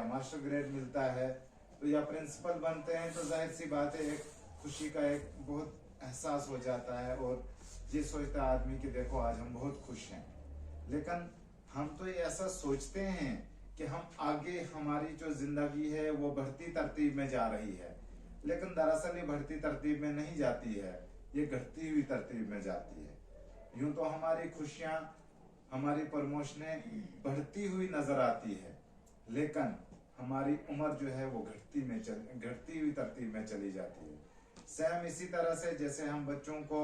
Master grade मिलता है तो या प्रिंसिपल बनते हैं, तो जाहिर सी बात है एक खुशी का एक बहुत एहसास हो जाता है और ये सोचता है आदमी कि देखो आज हम बहुत खुश हैं। लेकिन हम तो ऐसा सोचते हैं कि हम आगे हमारी जो जिंदगी है वो बढ़ती तरतीब में जा रही है, लेकिन दरअसल ये बढ़ती तरतीब में नहीं जाती है, ये घटती हुई तरतीब में जाती है। यूं तो हमारी खुशियां, हमारी प्रमोशनें बढ़ती हुई नजर आती है, लेकिन हमारी उम्र जो है वो घटती हुई तरतीब में चली जाती है। सेम इसी तरह से जैसे हम बच्चों को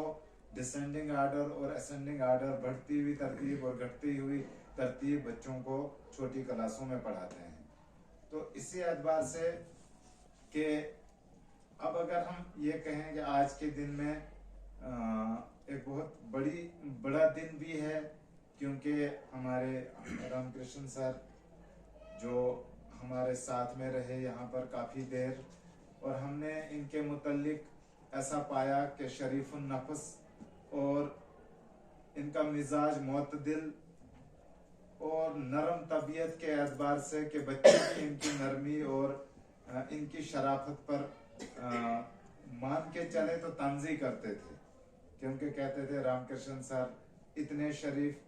डिसेंडिंग आर्डर और असेंडिंग आर्डर, बढ़ती हुई तरतीब और घटती हुई तरतीब बच्चों को छोटी क्लासों में पढ़ाते हैं। तो इसी एतबार से कि अब अगर हम ये कहें कि आज के दिन में एक बहुत बड़ा दिन भी है, क्योंकि हमारे रामकृष्ण सर जो हमारे साथ में रहे यहाँ पर काफ़ी देर, और हमने इनके मुतल्लिक ऐसा पाया कि शरीफुन नफ्स और इनका मिजाज मोतदिल और नरम तबीयत के एतबार से कि बच्चे की इनकी नरमी और इनकी शराफत पर मान के चले तो तंजी करते थे, क्योंकि कहते थे रामकृष्ण सर इतने शरीफ।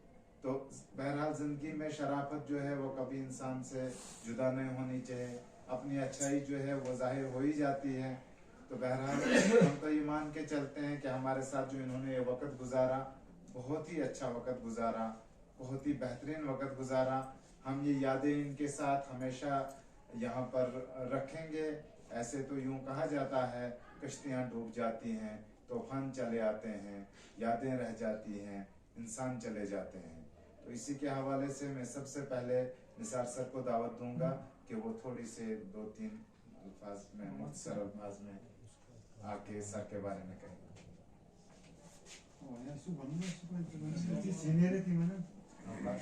तो बहरहाल जिंदगी में शराफत जो है वो कभी इंसान से जुदा नहीं होनी चाहिए, अपनी अच्छाई जो है वो जाहिर हो ही जाती है। तो बहरहाल हम तो ये मान के चलते हैं कि हमारे साथ जो इन्होंने ये वक्त गुजारा, बहुत ही अच्छा वक्त गुजारा, बहुत ही बेहतरीन वक्त गुजारा। हम ये यादें इनके साथ हमेशा यहाँ पर रखेंगे। ऐसे तो यूं कहा जाता है कश्तियाँ डूब जाती हैं, तूफान चले आते हैं, यादें रह जाती हैं, इंसान चले जाते हैं। तो इसी के हवाले से मैं सबसे पहले निसार सर को दावत दूंगा कि वो थोड़ी से 2-3 अल्फाज में, मुख्तसर अल्फाज में आके सर के बारे में कहें।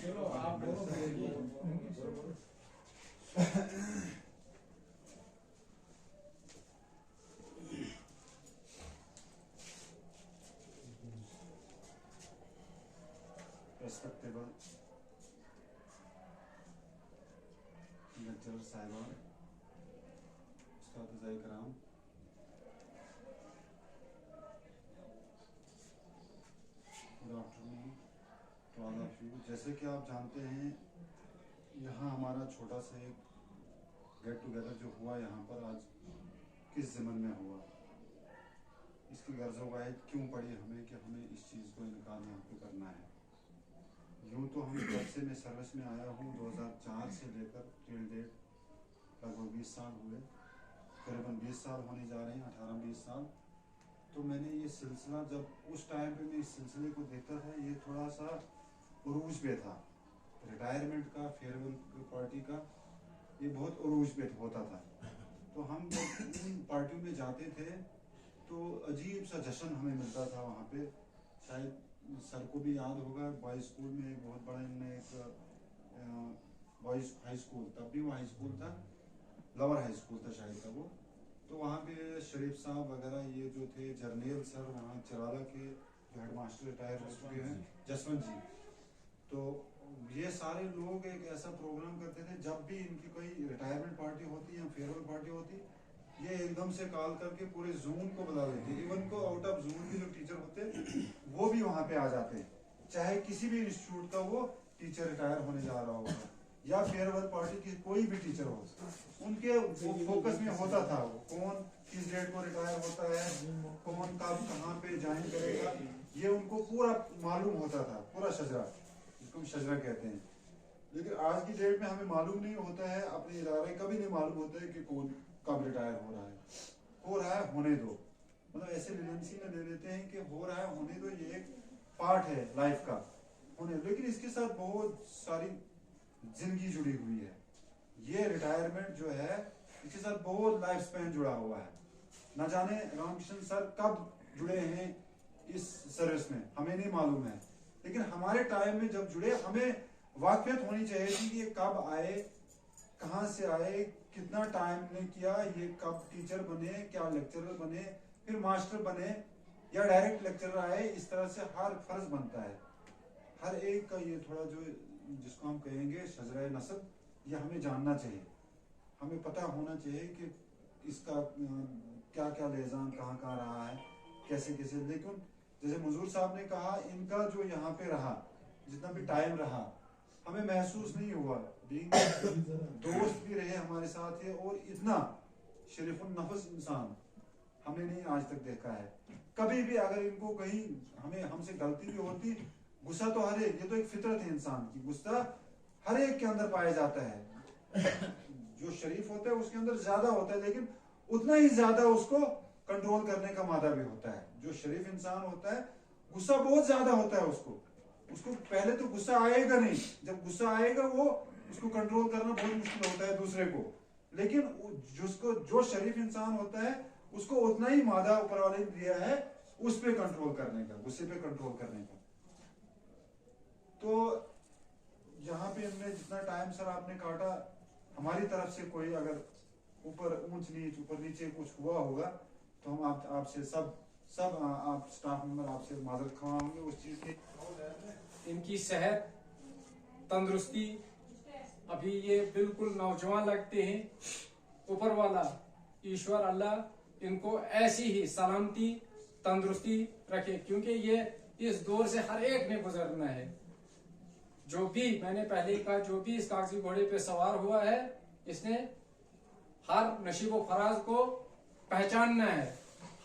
चलो आप Respectable lecturer साहिबान, उस्ताद कराम, good afternoon to all of you. जैसे कि आप जानते हैं यहाँ हमारा छोटा सा एक गेट टुगेदर जो हुआ यहाँ पर आज किस ज़मन में हुआ, इसकी गर्ज़ वाहिद क्यों पड़ी हमें कि हमें इस चीज़ को इनकार यहाँ पे करना है। यूँ तो हम जब से मैं सर्विस में आया हूँ 2004 से लेकर टिल डेट लगभग 20 साल हुए, करीबन 20 साल होने जा रहे हैं, 18-20 साल। तो मैंने ये सिलसिला जब उस टाइम पे मैं इस सिलसिले को देखता था, ये थोड़ा सा उरूज पे था, रिटायरमेंट का, फेयरवेल पार्टी का, ये बहुत उरूज पे होता था। तो हम जब इन पार्टियों में जाते थे तो अजीब सा जश्न हमें मिलता था वहाँ पे। शायद सर को भी याद होगा, बॉयज़ स्कूल में एक बहुत बड़ा इनने एक बॉयज़ हाई स्कूल, तब भी वो हाई स्कूल था, लोअर हाई स्कूल था शायद था वो। तो वहाँ पे शरीफ साहब वगैरह ये जो थे, जर्नेल सर वहाँ चिराला के जो हेड मास्टर रिटायर हो चुके हैं, जसवंत जी, तो ये सारे लोग एक ऐसा प्रोग्राम करते थे जब भी इनकी कोई रिटायरमेंट पार्टी होती या फेयरवेल पार्टी होती, ये एकदम से कॉल करके पूरे जून को बुला लेते। इवन को आउट ऑफ जून के जो टीचर होते वो भी वहाँ पे आ जाते, चाहे किसी भी इंस्टीट्यूट का वो टीचर रिटायर होने जा रहा होगा या फेयरवेल पार्टी की कोई भी टीचर हो, उनके वो फोकस में होता था वो कौन किस डेट को रिटायर होता है, कौन कब कहाँ पे ज्वाइन करेगा, ये उनको पूरा मालूम होता था, पूरा शजरा, जिसको हम शजरा कहते हैं। लेकिन आज की डेट में हमें मालूम नहीं होता है, अपने इदारे का भी नहीं मालूम होता है कि कौन कब रिटायर हो रहा है होने दो, मतलब ऐसे लिजेंसी में ले लेते हैं कि हो रहा है होने दो, ये एक पार्ट है लाइफ का होने। लेकिन इसके साथ बहुत सारी जिंदगी जुड़ी हुई है। ये रिटायरमेंट जो है इसके साथ बहुत लाइफ स्पैन जुड़ा हुआ है। न जाने रामकृष्ण सर कब जुड़े हैं इस सर्विस में, हमें नहीं मालूम है, लेकिन हमारे टाइम में जब जुड़े हमें वाकफियत होनी चाहिए थी कि ये कब आए, कहाँ से आए, कितना टाइम ने किया, ये कब टीचर बने, क्या लेक्चरर बने, फिर मास्टर बने या डायरेक्ट लेक्चरर आए। इस तरह से हर फर्ज बनता है, हर एक का ये थोड़ा जो जिसको हम कहेंगे शजरा नसब, ये हमें जानना चाहिए। हमें पता होना चाहिए कि इसका क्या क्या लेजान कहाँ कहाँ रहा है, कैसे कैसे। लेकिन जैसे मंजूर साहब ने कहा, इनका जो यहाँ पे रहा, जितना भी टाइम रहा, हमें महसूस नहीं हुआ, दोस्त भी रहे हमारे साथ है, और इतना शरीफुल नफ्स इंसान हमने नहीं आज तक देखा है। कभी भी अगर इनको कहीं हमसे गलती भी होती, गुस्सा तो हर एक, ये तो एक फितरत है इंसान की, गुस्सा हर एक के अंदर पाया जाता है। जो शरीफ होता है उसके अंदर ज्यादा होता है, लेकिन उतना ही ज्यादा उसको कंट्रोल करने का मादा भी होता है। जो शरीफ इंसान होता है, गुस्सा बहुत ज्यादा होता है उसको पहले तो गुस्सा आएगा नहीं, जब गुस्सा आएगा वो उसको कंट्रोल करना बहुत मुश्किल होता है दूसरे को। लेकिन जो शरीफ इंसान होता है, उसको उतना ही मादा ऊपर वाले ने दिया है उस पे कंट्रोल करने का, गुस्से पे कंट्रोल करने का। तो यहाँ पे हमने जितना टाइम सर आपने काटा, हमारी तरफ से कोई अगर ऊपर ऊंच नीच, ऊपर नीचे कुछ हुआ होगा तो हम आपसे सब आप स्टाफ मेंबर आपसे माजरत खवाएंगे उस चीज की। इनकी सेहत, तंदुरुस्ती, अभी ये बिल्कुल नौजवान लगते हैं। ऊपर वाला ईश्वर अल्लाह इनको ऐसी ही सलामती, तंदुरुस्ती रखे, क्योंकि ये इस दौर से हर एक ने गुजरना है। जो भी मैंने पहले कहा, जो भी इस कागजी घोड़े पे सवार हुआ है, इसने हर नशीबो फराज को पहचानना है,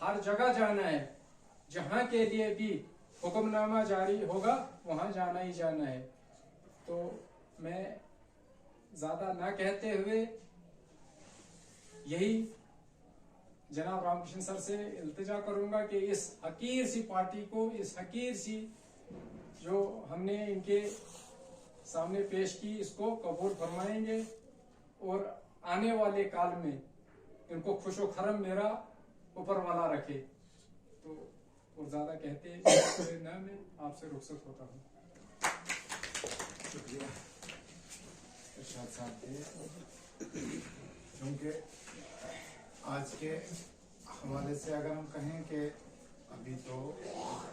हर जगह जाना है, जहां के लिए भी हुक्मनामा जारी होगा वहां जाना ही जाना है। तो मैं ज्यादा ना कहते हुए यही जनाब रामकृष्ण सर से इल्तिजा करूंगा कि इस हकीर सी पार्टी को, इस हकीर सी जो हमने इनके सामने पेश की, इसको कबूल फरमाएंगे और आने वाले काल में इनको खुशो खरम मेरा ऊपर वाला रखे। तो और ज्यादा कहते ना मैं आपसे रुखसत होता हूँ। शुक्रिया इरशाद साहब के। क्योंकि आज के हवाले से अगर हम कहें कि अभी तो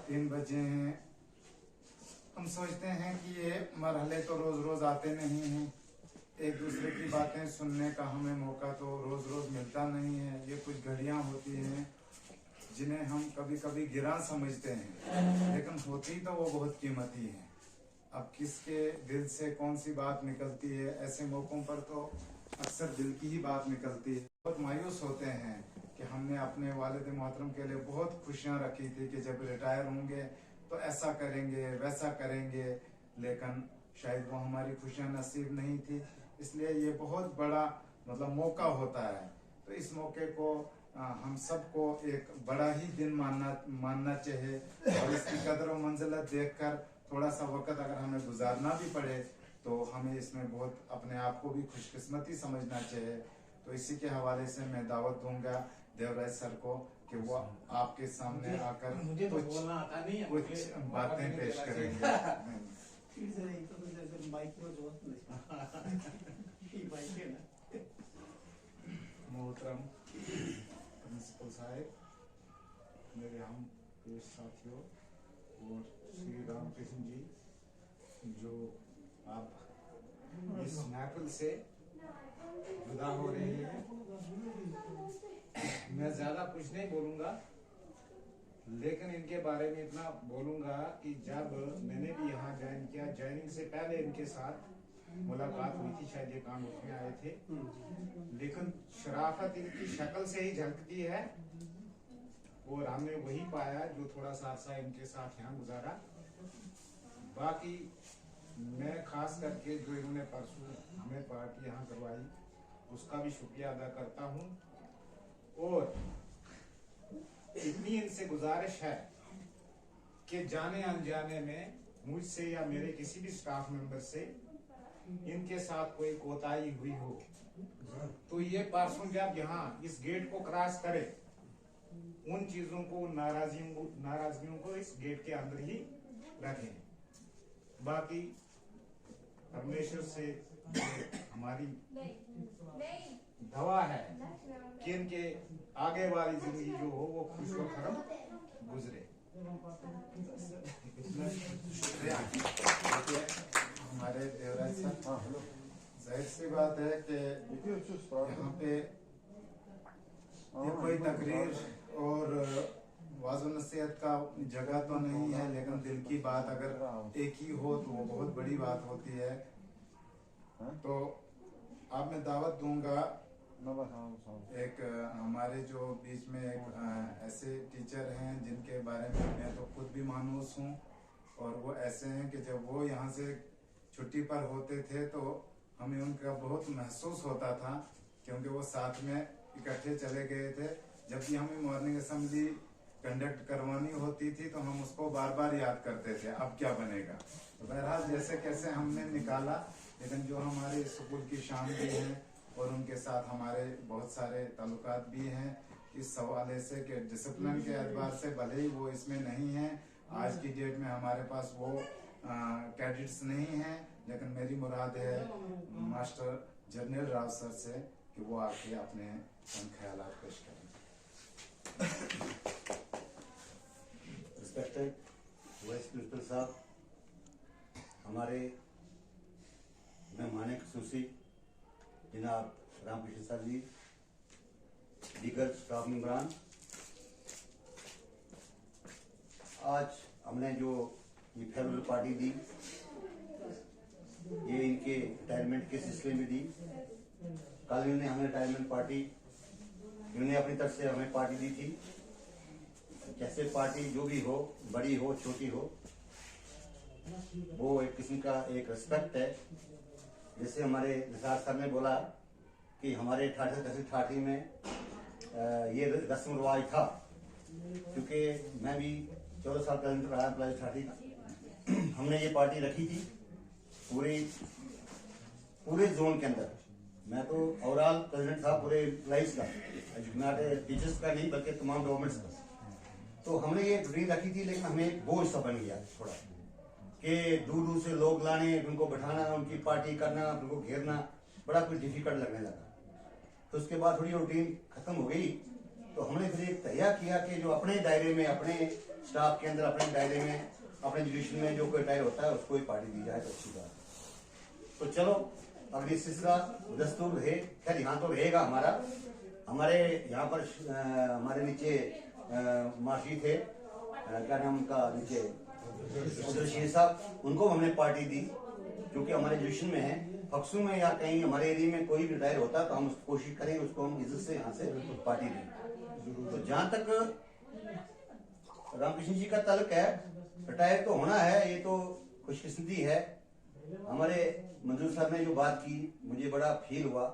3 बजे हैं, हम सोचते हैं कि ये मरहले तो रोज रोज आते नहीं हैं, एक दूसरे की बातें सुनने का हमें मौका तो रोज रोज मिलता नहीं है। ये कुछ घड़ियां होती हैं जिन्हें हम कभी कभी गिरा समझते हैं, लेकिन होती तो वो बहुत कीमती हैं। अब किसके दिल से कौन सी बात निकलती है, ऐसे मौकों पर तो अक्सर दिल की ही बात निकलती है। बहुत मायूस होते हैं कि हमने अपने वालिद मोहतरम के लिए बहुत खुशियां रखी थी कि जब रिटायर होंगे तो ऐसा करेंगे, वैसा करेंगे, लेकिन शायद वो हमारी खुशियां नसीब नहीं थी। इसलिए ये बहुत बड़ा मौका होता है। तो इस मौके को हम सबको एक बड़ा ही दिन मानना चाहिए, और इसकी कदर और मंजिलत देखकर थोड़ा सा वक्त अगर हमें गुजारना भी पड़े तो हमें इसमें बहुत अपने आप को भी खुशकिस्मती समझना चाहिए। तो इसी के हवाले से मैं दावत दूंगा देवराज सर को कि वो आपके सामने आकर कुछ बातें पेश करेंगे। मोहतरम प्रिंसिपल साहब, मेरे हम पेश साथियों और श्री रामकृष्ण जी, जो आप इस महफिल से जुदा हो रहे हैं, मैं ज्यादा कुछ नहीं बोलूंगा, लेकिन इनके बारे में इतना बोलूंगा कि जब मैंने भी यहाँ ज्वाइन किया, ज्वाइनिंग से पहले इनके साथ मुलाकात हुई थी, शायद ये काम उठने आए थे, लेकिन शराफत इनकी शक्ल से ही झलकती है, और हमने वही पाया जो थोड़ा सा अरसा इनके साथ यहाँ गुजारा। बाकी मैं खास करके जो इन्होंने परसों हमें पार्टी यहाँ करवाई उसका भी शुक्रिया अदा करता हूँ, और इतनी इनसे गुजारिश है कि जाने अनजाने में मुझसे या मेरे किसी भी स्टाफ मेंबर से इनके साथ कोई कोताही हुई हो तो ये परसों जब यहाँ इस गेट को क्रॉस करे, उन चीजों को, नाराजगियों को इस गेट के अंदर ही रखें। बाकी परमेश्वर से हमारी दवा है कि इनके आगे वाली जिंदगी जो हो वो खुशो खरम गुजरे। शुक्रिया हमारे देवराज सर। जाहिर सी बात है कि तकरीर और वाज़ नसीहत का जगह तो नहीं है, लेकिन दिल की बात अगर एक ही हो तो वो बहुत बड़ी बात होती है। तो आप मैं दावत दूंगा, एक हमारे जो बीच में एक ऐसे टीचर हैं जिनके बारे में मैं तो खुद भी मानूस हूँ, और वो ऐसे हैं कि जब वो यहाँ से छुट्टी पर होते थे तो हमें उनका बहुत महसूस होता था, क्योंकि वो साथ में इकट्ठे चले गए थे। जब भी हमें मॉर्निंग असेंबली कंडक्ट करवानी होती थी तो हम उसको बार बार याद करते थे, अब क्या बनेगा। तो बहरहाल जैसे कैसे हमने निकाला, लेकिन जो हमारे स्कूल की शान भी है और उनके साथ हमारे बहुत सारे ताल्लुकात भी हैं इस हवाले से कि डिसिप्लिन के एतबार से भले ही वो इसमें नहीं है, आज की डेट में हमारे पास वो कैडेट्स नहीं हैं, लेकिन मेरी मुराद है मास्टर जनरल राव सर से कि वो आके अपने ख्यालात पेश करें। रिस्पेक्टेड वाइस प्रिंसिपल साहब, हमारे मेहमान खुसूसी जनाब रामकृष्ण सर जी, दीगर स्टाफ मेंबरान, आज हमने जो ये फेयरवेल पार्टी दी, ये इनके रिटायरमेंट के सिलसिले में दी। कल इन्होंने हमें रिटायरमेंट पार्टी, इन्होंने अपनी तरफ से हमें पार्टी दी थी। कैसे पार्टी जो भी हो, बड़ी हो छोटी हो, वो एक किस्म का एक रिस्पेक्ट है। जैसे हमारे निसार सर ने बोला कि हमारे ठाठी में ये रस्म रिवाज था, क्योंकि मैं भी 14 साल का रहा प्लाज ठाठी, हमने ये पार्टी रखी थी पूरे जोन के अंदर। मैं तो ओवरऑल प्रेसिडेंट था पूरे एम्प्लॉइज का, नॉट टीचर्स का नहीं बल्कि तमाम गवर्नमेंट्स का। तो हमने ये रूटीन रखी थी, लेकिन हमें एक बोझ सा बन गया थोड़ा कि दूर दूर से लोग लाने, उनको बैठाना, उनकी पार्टी करना, उनको घेरना बड़ा कुछ डिफिकल्ट लगने लगा। तो उसके बाद थोड़ी रूटीन खत्म हो गई, तो हमने फिर एक तैयार किया कि जो अपने दायरे में, अपने स्टाफ के अंदर, अपने दायरे में, अपने जुडिशन में जो कोई टायर होता है उसको ही पार्टी दी जाए तो अच्छी बात। तो चलो अगर इस सिलसिला दस्तूर रहे, खैर यहाँ तो रहेगा हमारे यहाँ पर हमारे नीचे माशी थे, क्या नाम उनका, नीचे शेर साहब, उनको हमने पार्टी दी क्योंकि हमारे जुडिशन में है। फक्सू में या कहीं हमारे एरिया में कोई भी रिटायर होता तो हम कोशिश करेंगे उसको हम इज्जत से यहाँ से पार्टी दें। तो जहाँ तक रामकृष्ण जी का तल्क है, रिटायर तो होना है, ये तो खुशकिस्मती है। हमारे मंजूर साहब ने जो बात की, मुझे बड़ा फील हुआ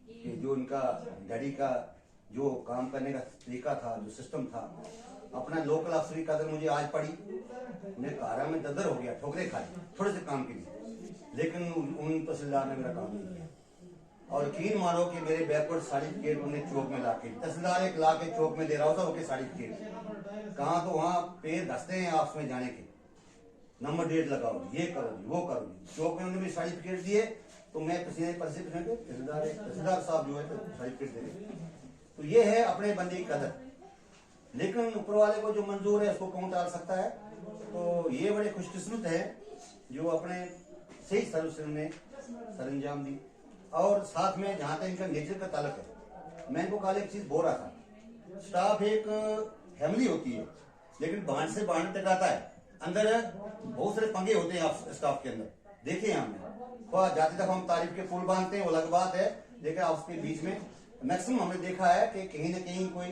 कि जो उनका डैडी का जो काम करने का तरीका था, जो सिस्टम था, अपना लोकल अफसर की कदर मुझे आज पड़ी। उन्हें कारा में ददर हो गया, ठोकरे खाई थोड़े से काम के लिए, लेकिन उन तहसीलदार ने मेरा काम नहीं किया। और यकीन मानो कि मेरे बैकवर्ड सर्टिफिकेट उन्हें चौक में लाके, तहसीलदार एक ला के चौक में दे रहा होता, ओके सर्टिफिकेट कहाँ, तो वहाँ पैर धसते हैं आपस में जाने के, नंबर डेट लगाओ, ये करो जी, वो करो जी। चौक में उन्होंने भी सर्टिफिकेट दिए, तो मैं तहसीलदार साहब जो है सर्टिफिकेट दे रहे। तो ये है अपने बंदे की कदर, लेकिन ऊपर वाले को जो मंजूर है उसको कौन टाल सकता है। तो ये बड़े खुशकिस्मत है जो अपने सही सर्विस ने सर अंजाम दी। और साथ में जहाँ तक इनका नेचर का ताल्लुक है, मैं इनको कल एक चीज बोल रहा था, स्टाफ एक फैमिली होती है, लेकिन बांट से बांट तक आता है, अंदर बहुत सारे पंगे होते हैं स्टाफ के अंदर। देखिए हमने जाते तक हम तारीफ के पुल बांधते हैं, वो अलग बात है, लेकिन उसके बीच में मैक्सिमम हमने देखा है कि कहीं ना कहीं कोई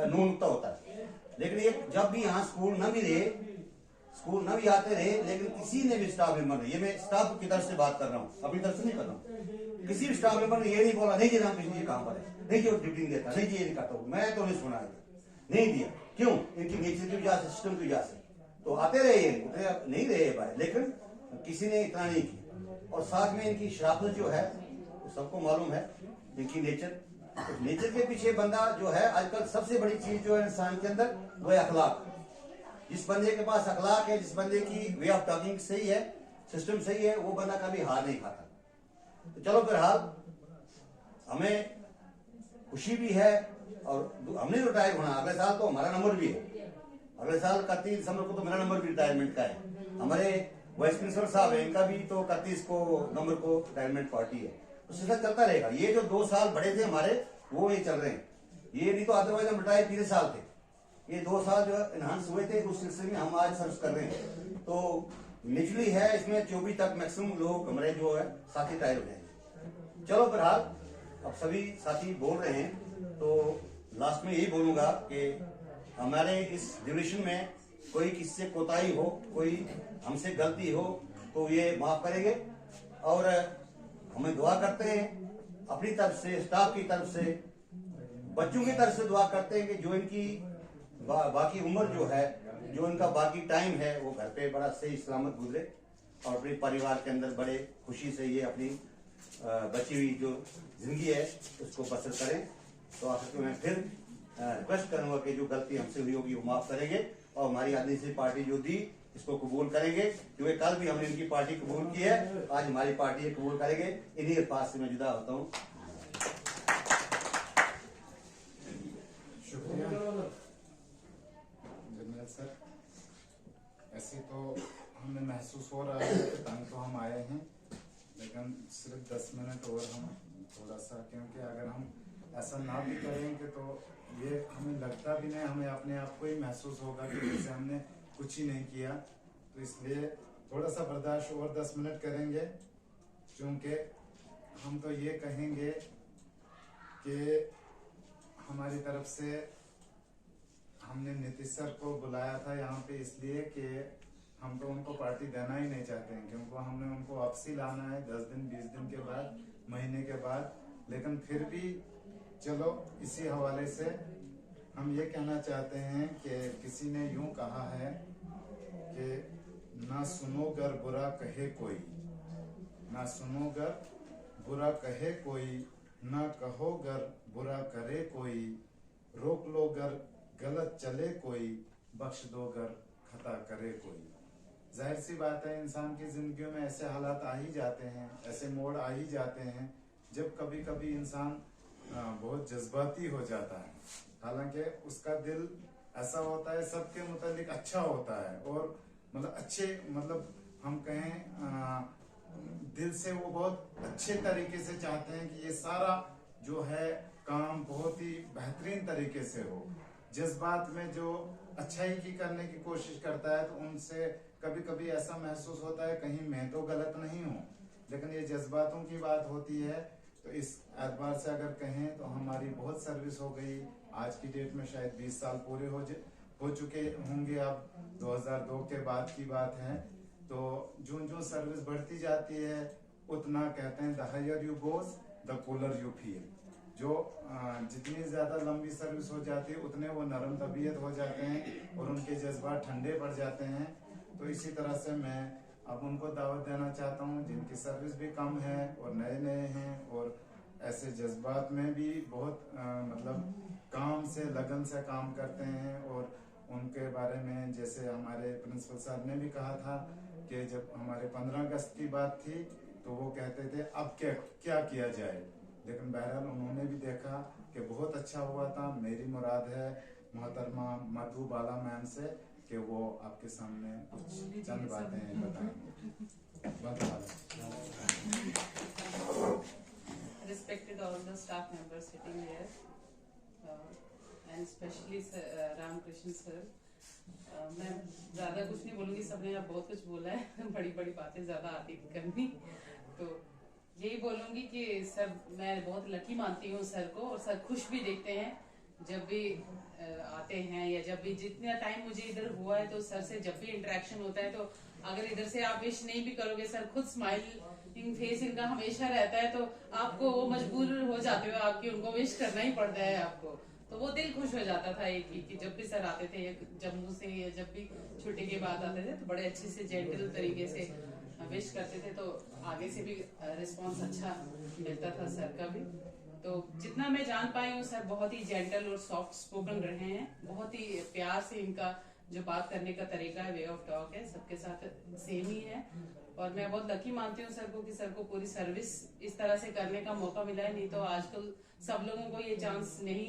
नून नुक्ता होता है। लेकिन ये जब भी यहाँ स्कूल न भी रहे, स्कूल न भी आते रहे, लेकिन किसी ने भी स्टाफ मेंबर ने, ये मैं स्टाफ की तरफ से बात कर रहा हूँ, अपनी तरफ से नहीं कर रहा हूँ, किसी भी स्टाफ मेंबर ने ये नहीं बोला नहीं जी रामकृष्ण जी कहाँ पर है, नहीं जी वो ड्यूटी देता, नहीं जी ये नहीं करता हूँ, मैं तो नहीं सुना है, नहीं दिया। क्यों? इनकी नेचर की वजह से, सिस्टम की वजह से। तो आते रहे, नहीं रहे भाई, लेकिन किसी ने इतना नहीं किया। और साथ में इनकी शराफत जो है सबको मालूम है, इनकी नेचर के पीछे बंदा जो है, आजकल सबसे बड़ी चीज जो है इंसान के अंदर, वो है अखलाक। जिस बंदे के पास अखलाक है, जिस बंदे की वे ऑफ टॉकिंग सही है, सिस्टम सही है, वो बंदा कभी हार नहीं खाता। तो चलो फिलहाल हमें खुशी भी है, और हमने रिटायर होना, अगले साल तो हमारा नंबर भी है, अगले साल 31 दिसंबर को तो मेरा नंबर भी रिटायरमेंट का है। हमारे वाइस प्रिंसिपल साहब है, इनका भी तो 31 को नंबर को रिटायरमेंट पार्टी है। तो सिलसिला चलता रहेगा। ये जो 2 साल बड़े थे हमारे, वो ये चल रहे हैं। ये नहीं तो अदरवाइज हम रिटायर 3 साल थे, ये 2 साल जो एनहांस हुए थे उस सिलसिले में हम आज सर्विस कर रहे हैं। तो निचली है इसमें 24 तक मैक्सिमम लोग हमारे जो है साथी रिटायर हो जाएंगे। चलो बहरहाल अब सभी साथी बोल रहे हैं तो लास्ट में यही बोलूंगा कि हमारे इस ड्यूरेशन में कोई किससे कोताही हो, कोई हमसे गलती हो तो ये माफ करेंगे। और हमें दुआ करते हैं अपनी तरफ से, स्टाफ की तरफ से, बच्चों की तरफ से दुआ करते हैं कि जो इनकी बाकी उम्र जो है, जो इनका बाकी टाइम है वो घर पे बड़ा सही सलामत गुजरे और अपने परिवार के अंदर बड़े खुशी से ये अपनी बची हुई जो जिंदगी है उसको बसर करें। तो आखिर में फिर रिक्वेस्ट करूंगा कि जो गलती हमसे हुई होगी वो माफ करेंगे और हमारी आदिवासी पार्टी जो दी इसको कबूल करेंगे, क्योंकि कल भी हमने इनकी पार्टी कबूल की है, आज हमारी पार्टी कबूल करेंगे। इन्हीं अल्फाज से मैं जुदा होता हूँ। शुक्रिया जनरल सर। ऐसे तो हमें महसूस हो रहा है कि तंग तो हम आए हैं, लेकिन सिर्फ 10 मिनट और हम थोड़ा सा, क्योंकि अगर हम ऐसा ना भी करेंगे तो ये हमें लगता भी नहीं, हमें अपने आप को ही महसूस होगा कि जैसे हमने कुछ ही नहीं किया। तो इसलिए थोड़ा सा बर्दाश्त और 10 मिनट करेंगे, क्योंकि हम तो ये कहेंगे कि हमारी तरफ से हमने नीतीश सर को बुलाया था यहाँ पे इसलिए कि हम तो उनको पार्टी देना ही नहीं चाहते हैं, क्योंकि हमने उनको वापसी लाना है 10 दिन 20 दिन के बाद, महीने के बाद। लेकिन फिर भी चलो इसी हवाले से हम ये कहना चाहते हैं कि किसी ने यूं कहा है कि ना सुनो गर बुरा कहे कोई, ना सुनो गर बुरा कहे कोई, ना कहो गर बुरा करे कोई, रोक लो गर गलत चले कोई, बख्श दो गर खता करे कोई। जाहिर सी बात है इंसान की जिंदगी में ऐसे हालात आ ही जाते हैं, ऐसे मोड़ आ ही जाते हैं जब कभी कभी इंसान बहुत जज्बाती हो जाता है। हालांकि उसका दिल ऐसा होता है सबके मुतालिक अच्छा होता है और मतलब अच्छे, मतलब हम कहें दिल से वो बहुत अच्छे तरीके से चाहते हैं कि ये सारा जो है काम बहुत ही बेहतरीन तरीके से हो। जज्बात में जो अच्छाई की करने की कोशिश करता है तो उनसे कभी कभी ऐसा महसूस होता है कहीं मैं तो गलत नहीं हूँ, लेकिन ये जज्बातों की बात होती है। तो इस एतबार से अगर कहें तो हमारी बहुत सर्विस हो गई, आज की डेट में शायद 20 साल पूरे हो चुके होंगे। अब 2002 के बाद की बात है। तो जो सर्विस बढ़ती जाती है उतना कहते हैं the higher you goes the cooler you feel. जो जितनी ज्यादा लंबी सर्विस हो जाती है उतने वो नरम तबीयत हो जाते हैं और उनके जज्बात ठंडे पड़ जाते हैं। तो इसी तरह से मैं अब उनको दावत देना चाहता हूँ जिनकी सर्विस भी कम है और नए नए हैं और ऐसे जज्बात में भी बहुत मतलब काम से लगन से काम करते हैं। और उनके बारे में जैसे हमारे प्रिंसिपल साहब ने भी कहा था कि जब हमारे 15 अगस्त की बात थी तो वो कहते थे अब क्या किया जाए, लेकिन बहरहाल उन्होंने भी देखा कि बहुत अच्छा हुआ था। मेरी मुराद है मोहतरमा मधु बाला मैम से कि वो आपके सामने कुछ चंद बातें बताएंगे। Respected all the staff members sitting here, and especially Ramakrishna sir. मैं ज्यादा कुछ नहीं बोलूंगी, सबने अब बहुत कुछ बोला है बड़ी बड़ी बातें ज्यादा आती करनी। तो यही बोलूंगी कि सर मैं बहुत लकी मानती हूँ सर को, और सर खुश भी देखते हैं जब भी आते हैं या जब भी जितना टाइम मुझे इधर हुआ है तो सर से जब भी इंटरेक्शन होता है तो अगर इधर से आप विश नहीं भी करोगे सर खुद स्माइलिंग फेस इनका हमेशा रहता है, तो आपको वो मजबूर हो जाते हो आपकी उनको विश करना ही पड़ता है आपको। तो वो दिल खुश हो जाता था एक ही कि जब भी सर आते थे जम्मू से या जब भी छुट्टी के बाद आते थे तो बड़े अच्छे से जेंटल तरीके से विश करते थे, तो आगे से भी रिस्पॉन्स अच्छा मिलता था सर का भी। तो जितना मैं जान पाई हूँ सर बहुत ही जेंटल और सॉफ्ट स्पोकन रहे हैं, बहुत ही प्यार से इनका जो बात करने का तरीका है, वे ऑफ टॉक है, सबके साथ सेम ही है। और मैं बहुत लकी मानती हूँ सर को कि सर को पूरी सर्विस इस तरह से करने का मौका मिला है, नहीं तो आजकल सब लोगों को ये चांस नहीं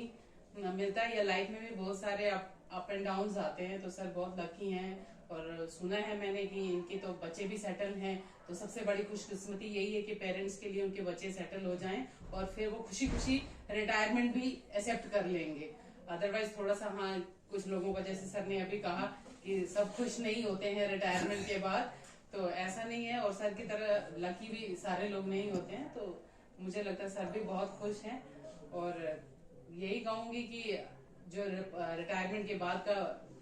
मिलता है, या लाइफ में भी बहुत सारे अप एंड डाउन आते हैं। तो सर बहुत लकी हैं और सुना है मैंने कि इनके तो बच्चे भी सेटल हैं, तो सबसे बड़ी खुशकिस्मती यही है कि पेरेंट्स के लिए उनके बच्चे सेटल हो जाएं और फिर वो खुशी खुशी रिटायरमेंट भी एक्सेप्ट कर लेंगे। अदरवाइज थोड़ा सा, हाँ, कुछ लोगों का, जैसे सर ने अभी कहा कि सब खुश नहीं होते हैं रिटायरमेंट के बाद, तो ऐसा नहीं है, और सर की तरह लकी भी सारे लोग नहीं होते हैं। तो मुझे लगता है सर भी बहुत खुश हैं, और यही कहूंगी कि जो रिटायरमेंट के बाद का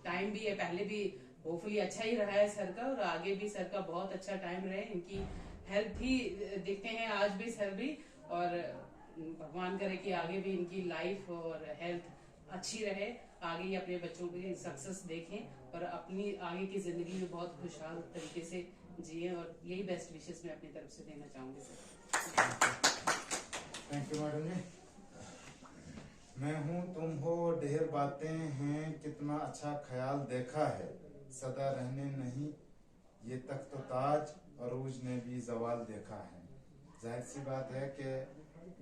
टाइम भी है, पहले भी होपफुली अच्छा ही रहा है सर का, और आगे भी सर का बहुत अच्छा टाइम रहे। इनकी हेल्थ ही दिखते हैं आज भी सर भी, और भगवान करे कि आगे भी इनकी लाइफ और हेल्थ अच्छी रहे, आगे ही अपने बच्चों की सक्सेस देखें और अपनी आगे की जिंदगी में बहुत खुशहाल तरीके से जिए, और यही बेस्ट विशेस मैं अपनी तरफ से देना चाहूंगी सर। थैंक यू मैडम जी। मैं हूँ तुम हो ढेर बातें हैं, कितना अच्छा ख्याल देखा है, सदा रहने नहीं ये तख्त ताज, अरूज ने भी जवाल देखा है। जाहिर सी बात है कि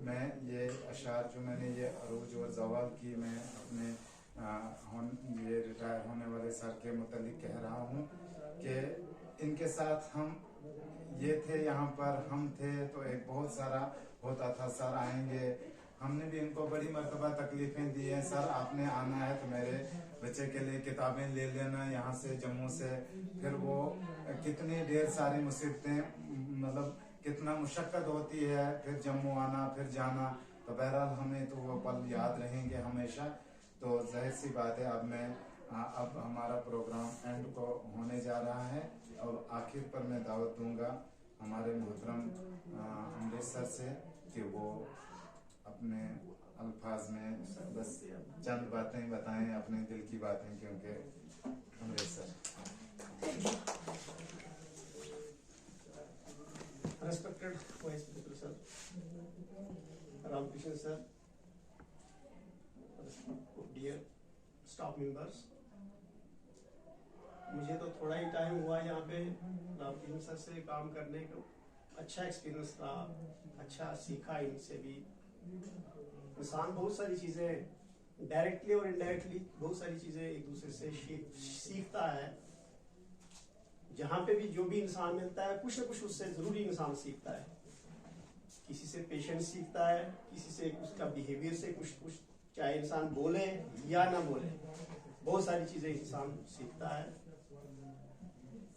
मैं ये अशार जो मैंने ये अरूज और जवाल की, मैं अपने ये रिटायर होने वाले सर के मुतालिक कह रहा हूँ कि इनके साथ हम ये थे, यहाँ पर हम थे तो एक बहुत सारा होता था, सर आएंगे, हमने भी इनको बड़ी मर्तबा तकलीफें दी हैं, सर आपने आना है तो मेरे बच्चे के लिए किताबें ले लेना यहाँ से जम्मू से, फिर वो कितनी ढेर सारी मुसीबतें, मतलब कितना मुशक्कत होती है, फिर जम्मू आना फिर जाना, तो बहरहाल हमें तो वो पल याद रहेंगे हमेशा। तो जाहिर सी बात है अब हमारा प्रोग्राम एंड को होने जा रहा है, और आखिर पर मैं दावत दूंगा हमारे मोहतरम अमरीश सर से कि वो अपने अल्फाज में बस चंद बातें बताएं, अपने दिल की बातें, क्योंकि Amrish sir. Respected Vice Principal Sir, Ramkrishnan Sir, dear staff members, मुझे तो थोड़ा ही टाइम हुआ यहाँ पे रामकृष्ण सर से काम करने का, अच्छा एक्सपीरियंस रहा, अच्छा सीखा इनसे भी। इंसान बहुत सारी चीज़ें डायरेक्टली और इनडायरेक्टली बहुत सारी चीज़ें एक दूसरे से सीखता है। जहाँ पे भी जो भी इंसान मिलता है कुछ न कुछ उससे जरूरी इंसान सीखता है, किसी से पेशेंस सीखता है, किसी से उसका बिहेवियर से कुछ चाहे इंसान बोले या ना बोले, बहुत सारी चीजें इंसान सीखता है।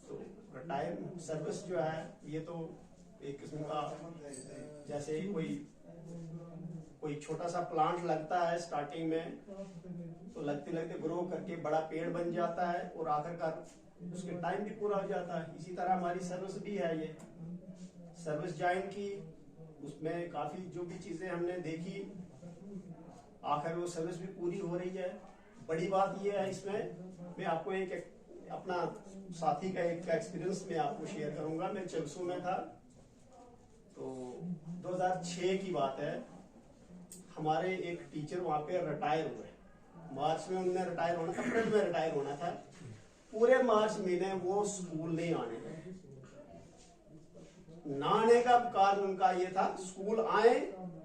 तो रिटायर सर्विस जो है ये तो एक किस्म का, जैसे कोई छोटा सा प्लांट लगता है स्टार्टिंग में, तो लगते लगते ग्रो करके बड़ा पेड़ बन जाता है और आखिरकार उसके टाइम भी पूरा हो जाता है। इसी तरह हमारी सर्विस भी है, ये सर्विस ज्वाइन की, उसमें काफी जो भी चीजें हमने देखी, आखिर वो सर्विस भी पूरी हो रही है। बड़ी बात ये है इसमें, मैं आपको एक अपना साथी का एक एक्सपीरियंस मैं आपको शेयर करूंगा। मैं चलसू में था, तो 2006 की बात है, हमारे एक टीचर वहां पे रिटायर हुए। मार्च में उन्होंने रिटायर होना था, अप्रैल में रिटायर होना था, पूरे मार्च महीने वो स्कूल नहीं आने गए। ना आने का कारण उनका ये था, स्कूल आए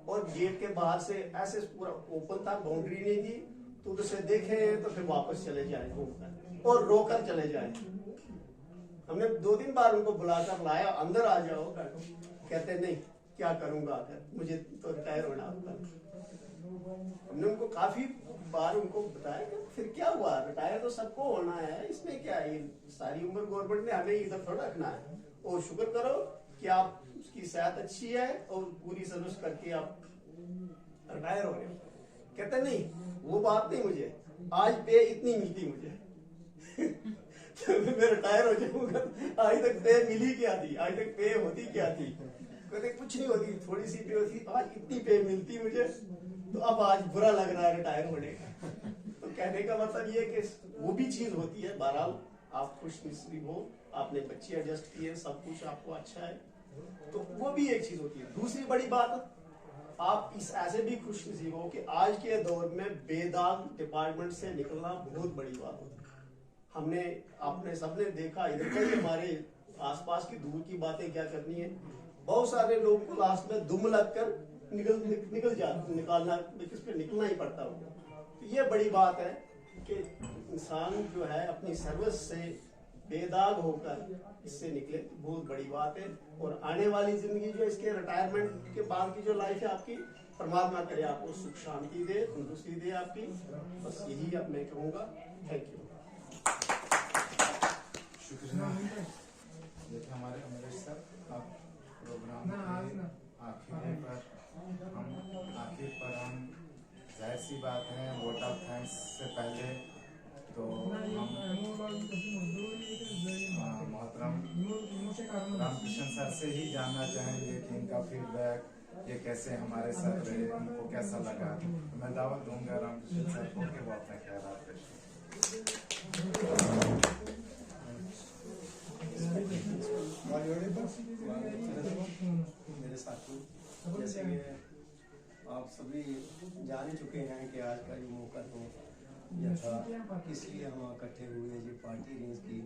और गेट के बाहर से ऐसे पूरा ओपन था, बाउंड्री नहीं थी, तो उधर से देखें तो फिर वापस चले जाए घूमकर और रोकर चले जाए। हमने 2-3 बार उनको बुलाकर लाया, अंदर आ जाओ, कहते नहीं क्या करूंगा आकर, मुझे तो रिटायर होना होता। हमने उनको काफी बार उनको बताया कि फिर क्या हुआ, रिटायर तो सबको होना है, इसमें क्या है, सारी उम्र गवर्नमेंट ने हमें इधर थोड़ा रखना है, और शुक्र करो कि आप उसकी सेहत अच्छी है और पूरी सर्विस करके आप रिटायर हो रहे हो। कहते नहीं वो बात नहीं, मुझे आज पे इतनी मिलती मुझे मैं रिटायर हो जाऊंगा, आज तक पे मिली क्या थी, आज तक पे होती क्या थी, कहते कुछ नहीं होती, थोड़ी सी पे होती, आज इतनी पे मिलती मुझे, तो अब आज बुरा लग रहा है रिटायर होने का। तो कहने का मतलब ये कि वो भी चीज होती है। बहरहाल आप खुश नसीब हो, आपने बच्चे एडजस्ट किए, सब कुछ आपको अच्छा है, तो वो भी एक चीज होती है। दूसरी बड़ी बात, आप इस ऐसे भी खुश नसीब हो कि आज के दौर में बेदाग डिपार्टमेंट से निकलना बहुत बड़ी बात होती है। हमने आपने सबने देखा, इधर कई हमारे आसपास की दूर की बातें क्या करनी है, बहुत सारे लोग को लास्ट में दुम लगकर निकालना, किस पे निकलना ही पड़ता होगा। तो ये बड़ी बात है कि इंसान जो है अपनी सर्विस से बेदाग होकर इससे निकले तो बहुत बड़ी बात है। और आने वाली जिंदगी जो इसके रिटायरमेंट के बाद की जो लाइफ है आपकी, परमात्मा करे आपको सुख शांति दे, तंदुरुस्ती दे आपकी। बस यही अब मैं कहूँगा। Thank you. शुक्रिया। देखिए हमारे अमरीश सर, अब प्रोग्राम के आखिर पर हम जाहिर सी बात है वोट ऑफ थैंक्स से पहले तो हम मोहतरम रामकृष्ण सर से ही जानना चाहेंगे कि इनका फीडबैक ये कैसे हमारे साथ रहे, उनको कैसा लगा। तो मैं दावत दूंगा रामकृष्ण सर को कि वो अपना ख्याल रखें। मेरे साथी, जैसे कि आप सभी जान ही चुके हैं कि आज का जो मौका तो यह था, इसलिए हम इकट्ठे हुए। जो पार्टी अरेंज की,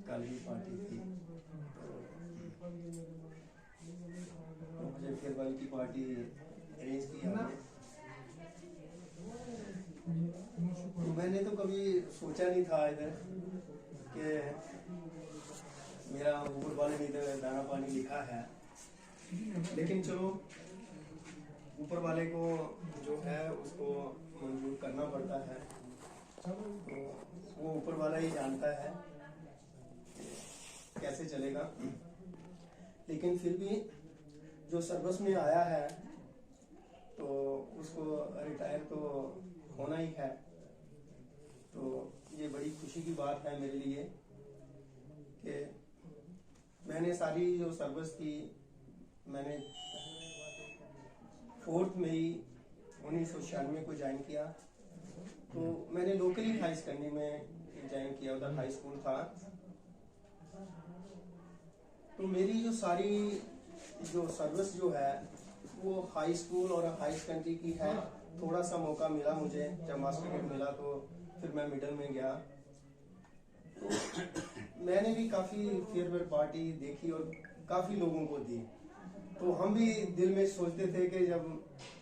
कल भी पार्टी थी, तो मुझे फेयरवेल की पार्टी अरेंज की हमने। तो मैंने तो कभी सोचा नहीं था इधर कि मेरा ऊपर वाले ने इधर दाना पानी लिखा है, लेकिन चलो ऊपर वाले को जो है उसको मंजूर करना पड़ता है। तो वो ऊपर वाला ही जानता है कैसे चलेगा। लेकिन फिर भी जो सर्विस में आया है तो उसको रिटायर तो होना ही है। तो ये बड़ी खुशी की बात है मेरे लिए कि मैंने सारी जो सर्विस की, मैंने 4 मई 1996 को ज्वाइन किया। तो मैंने लोकली हाई सेकेंडरी में ज्वाइन किया, उधर हाई स्कूल था। तो मेरी जो सारी जो सर्विस जो है वो हाई स्कूल और हाई सेकेंडरी की है। थोड़ा सा मौका मिला मुझे, जब मास्टर ग्रेड मिला तो फिर मैं मिडिल में गया। तो मैंने भी काफ़ी फेयरवेल पार्टी देखी और काफ़ी लोगों को दी। तो हम भी दिल में सोचते थे कि जब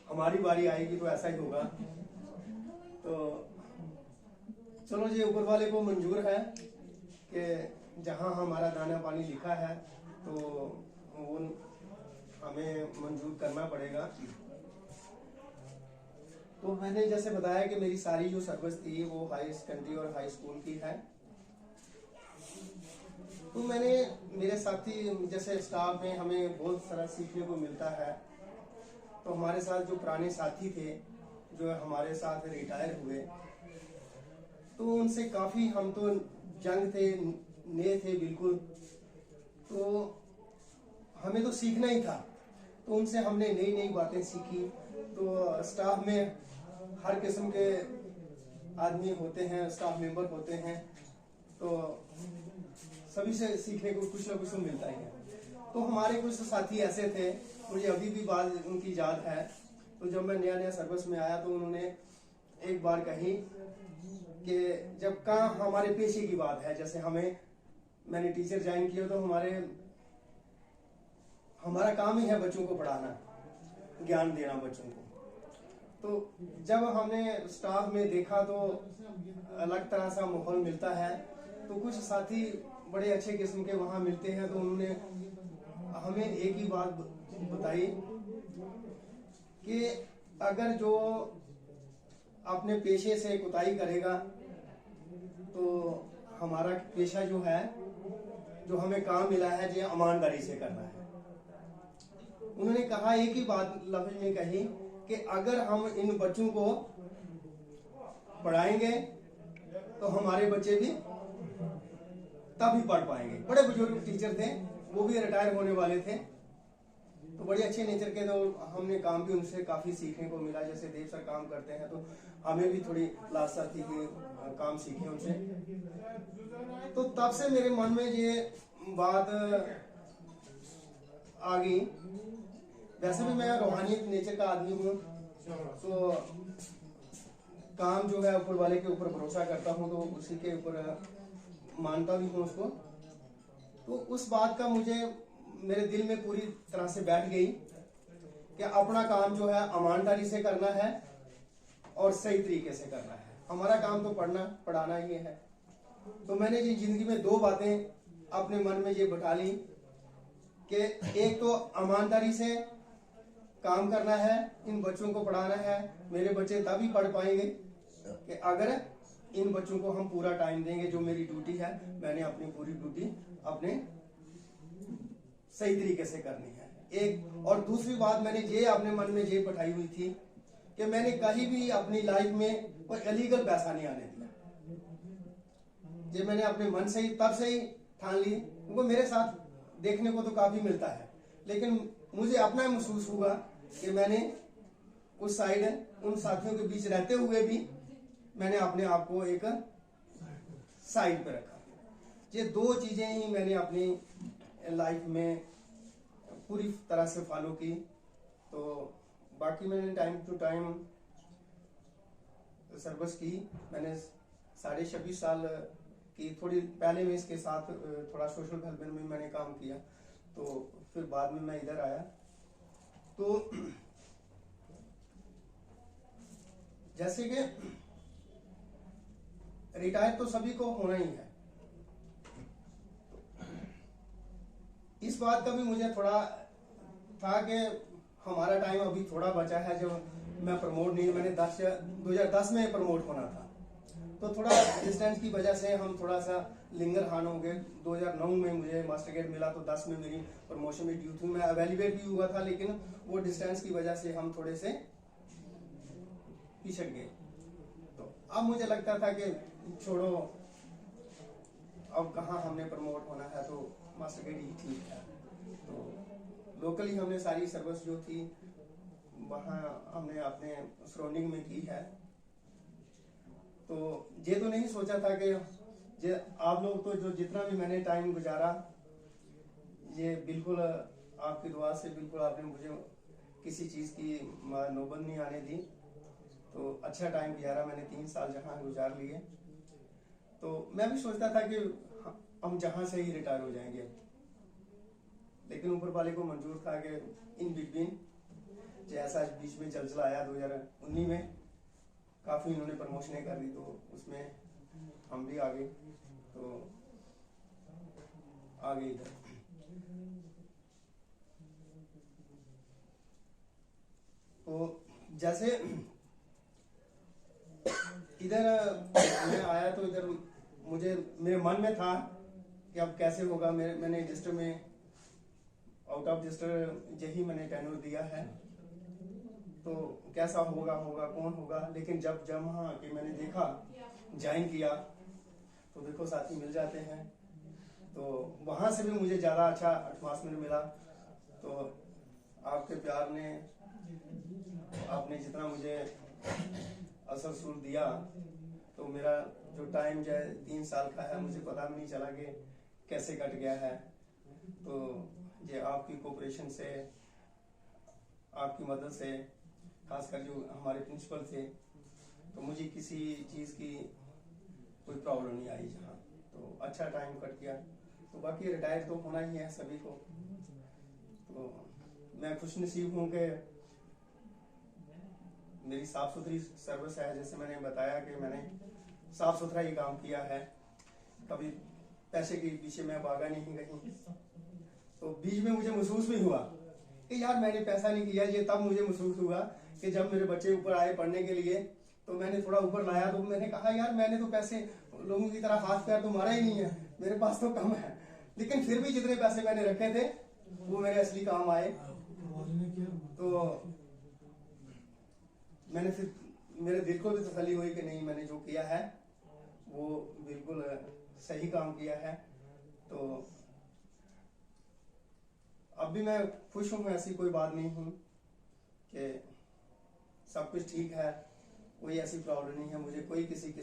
हमारी बारी आएगी तो ऐसा ही होगा। तो चलो जी, ऊपर वाले को मंजूर है कि जहां हमारा दाना पानी लिखा है तो वो हमें मंजूर करना पड़ेगा। तो मैंने जैसे बताया कि मेरी सारी जो सर्विस थी वो हाई सेकेंडरी और हाई स्कूल की है। तो मैंने मेरे साथी जैसे स्टाफ में हमें बहुत सारा सीखने को मिलता है। तो हमारे साथ जो पुराने साथी थे जो हमारे साथ रिटायर हुए, तो उनसे काफ़ी हम तो जंग थे, नए थे बिल्कुल। तो हमें तो सीखना ही था। तो उनसे हमने नई नई बातें सीखी। तो स्टाफ में हर किस्म के आदमी होते हैं, स्टाफ मेंबर होते हैं। तो सभी से सीखने को कुछ ना कुछ तो मिलता ही है। तो हमारे कुछ साथी ऐसे थे, मुझे अभी भी बात उनकी याद है। तो जब मैं नया नया सर्विस में आया तो उन्होंने एक बार कही कि जब कहाँ हमारे पेशे की बात है, जैसे मैंने टीचर ज्वाइन किया तो हमारा काम ही है बच्चों को पढ़ाना, ज्ञान देना बच्चों को। तो जब हमने स्टाफ में देखा तो अलग तरह सा माहौल मिलता है। तो कुछ साथी बड़े अच्छे किस्म के वहाँ मिलते हैं। तो उन्होंने हमें एक ही बात बताई कि अगर जो अपने पेशे से कुताही करेगा तो हमारा पेशा जो है, जो हमें काम मिला है, जो ईमानदारी से करना है। उन्होंने कहा, एक ही बात लफ्ज में कही कि अगर हम इन बच्चों को पढ़ाएंगे तो हमारे बच्चे भी तब ही पढ़ पाएंगे। बड़े बुजुर्ग टीचर थे, वो भी रिटायर होने वाले थे। तो बड़े अच्छे नेचर के। तो हमने काम भी उनसे काफ़ी सीखने को मिला। जैसे देव सर काम करते हैं तो हमें भी थोड़ी लालसा थी कि काम सीखे उनसे। तो तब से मेरे मन में ये बात आ गई। वैसे भी मैं रूहानी नेचर का आदमी हूँ। तो काम जो है ऊपर वाले के ऊपर भरोसा करता हूँ, तो उसी के ऊपर मानता भी हूँ उसको। तो उस बात का मुझे मेरे दिल में पूरी तरह से बैठ गई कि अपना काम जो है ईमानदारी से करना है और सही तरीके से करना है। हमारा काम तो पढ़ाना ही है। तो मैंने जी जिंदगी में दो बातें अपने मन में ये बैठा ली कि एक तो ईमानदारी से काम करना है, इन बच्चों को पढ़ाना है। मेरे बच्चे तभी पढ़ पाएंगे कि अगर इन बच्चों को हम पूरा टाइम देंगे। जो मेरी ड्यूटी है, मैंने अपनी पूरी ड्यूटी अपने सही तरीके से करनी है। एक और दूसरी बात मैंने ये अपने मन में ये बैठाई हुई थी कि मैंने कहीं भी अपनी लाइफ में कोई इलीगल पैसा नहीं आने दिया। ये मैंने अपने मन से ही तब से ही ठान ली। वो मेरे साथ देखने को तो काफी मिलता है, लेकिन मुझे अपना महसूस हुआ कि मैंने उस साइड उन साथियों के बीच रहते हुए भी मैंने अपने आप को एक साइड पे रखा। ये दो चीजें ही मैंने अपनी लाइफ में पूरी तरह से फॉलो की। तो बाकी मैंने टाइम टू टाइम सर्विस की। मैंने 26.5 साल की। थोड़ी पहले में इसके साथ थोड़ा सोशल वेलफेयर में मैंने काम किया, तो फिर बाद में मैं इधर आया। तो जैसे कि रिटायर तो सभी को होना ही है। इस बात का भी मुझे थोड़ा था कि हमारा टाइम अभी थोड़ा बचा है। जब मैं प्रमोट नहीं, मैंने 2010 में प्रमोट होना था, तो थोड़ा डिस्टेंस की वजह से हम थोड़ा सा लिंगर हान हो गए। 2009 में मुझे मास्टर ग्रेड मिला, तो 10 में मेरी प्रमोशन में ड्यू थी। मैं अवेलेबल भी हुआ था, लेकिन वो डिस्टेंस की वजह से हम थोड़े से पिछड़ गए। तो अब मुझे लगता था कि छोड़ो, अब कहाँ हमने प्रमोट होना है, तो मास्टर ग्रेड ही ठीक है। तो लोकली हमने सारी सर्विस जो थी वहाँ हमने अपने सराउंडिंग में की है। तो ये तो नहीं सोचा था कि ये आप लोग तो जो जितना भी मैंने टाइम गुजारा, ये बिल्कुल आपकी दुआ से बिल्कुल आपने मुझे किसी चीज़ की नौबत नहीं आने दी। तो अच्छा टाइम गुजारा मैंने, 3 साल जहाँ गुजार लिए। तो मैं भी सोचता था कि हम जहाँ से ही रिटायर हो जाएंगे, लेकिन ऊपर वाले को मंजूर था कि इन बिटवीन जैसा बीच में चलचला आया 2019 में, काफ़ी इन्होंने प्रमोशनें कर दी, तो उसमें हम भी आ गए। तो आ गए इधर। तो जैसे इधर मैं आया, तो इधर मुझे मेरे मन में था कि अब कैसे होगा। मैंने रजिस्टर में आउट ऑफ रजिस्टर यही मैंने टेन्योर दिया है, तो कैसा होगा कौन होगा। लेकिन जब वहाँ आके मैंने देखा, ज्वाइन किया, तो देखो साथी मिल जाते हैं। तो वहाँ से भी मुझे ज़्यादा अच्छा एटमॉस्फेयर मिला। तो आपके प्यार ने, आपने जितना मुझे असर सूर दिया, तो मेरा जो टाइम जो है 3 साल का है, मुझे पता भी नहीं चला कि कैसे कट गया है। तो ये आपकी कोऑपरेशन से, आपकी मदद से, खासकर जो हमारे प्रिंसिपल थे, तो मुझे किसी चीज़ की कोई प्रॉब्लम नहीं आई जहाँ। तो अच्छा टाइम कट गया। तो बाकी रिटायर तो होना ही है सभी को। तो मैं खुशनसीब हूँ कि मेरी साफ सुथरी सर्विस है। जैसे मैंने बताया कि मैंने साफ सुथरा ही काम किया है, कभी पैसे के पीछे मैं भागा नहीं कहीं। तो बीच में मुझे महसूस भी हुआ कि यार मैंने पैसा नहीं किया। ये तब मुझे महसूस हुआ कि जब मेरे बच्चे ऊपर आए पढ़ने के लिए, तो मैंने थोड़ा ऊपर लाया, तो मैंने कहा यार मैंने तो पैसे लोगों की तरह हाथ पैर तो मारा ही नहीं है, मेरे पास तो कम है। लेकिन फिर भी जितने पैसे मैंने रखे थे वो मेरे असली काम आए। तो मैंने फिर मेरे दिल को भी तसल्ली हुई कि नहीं, मैंने जो किया है वो बिल्कुल सही काम किया है। तो अब भी मैं खुश हूँ, ऐसी कोई बात नहीं हूँ कि सब कुछ ठीक है, कोई ऐसी प्रॉब्लम नहीं है मुझे। कोई किसी की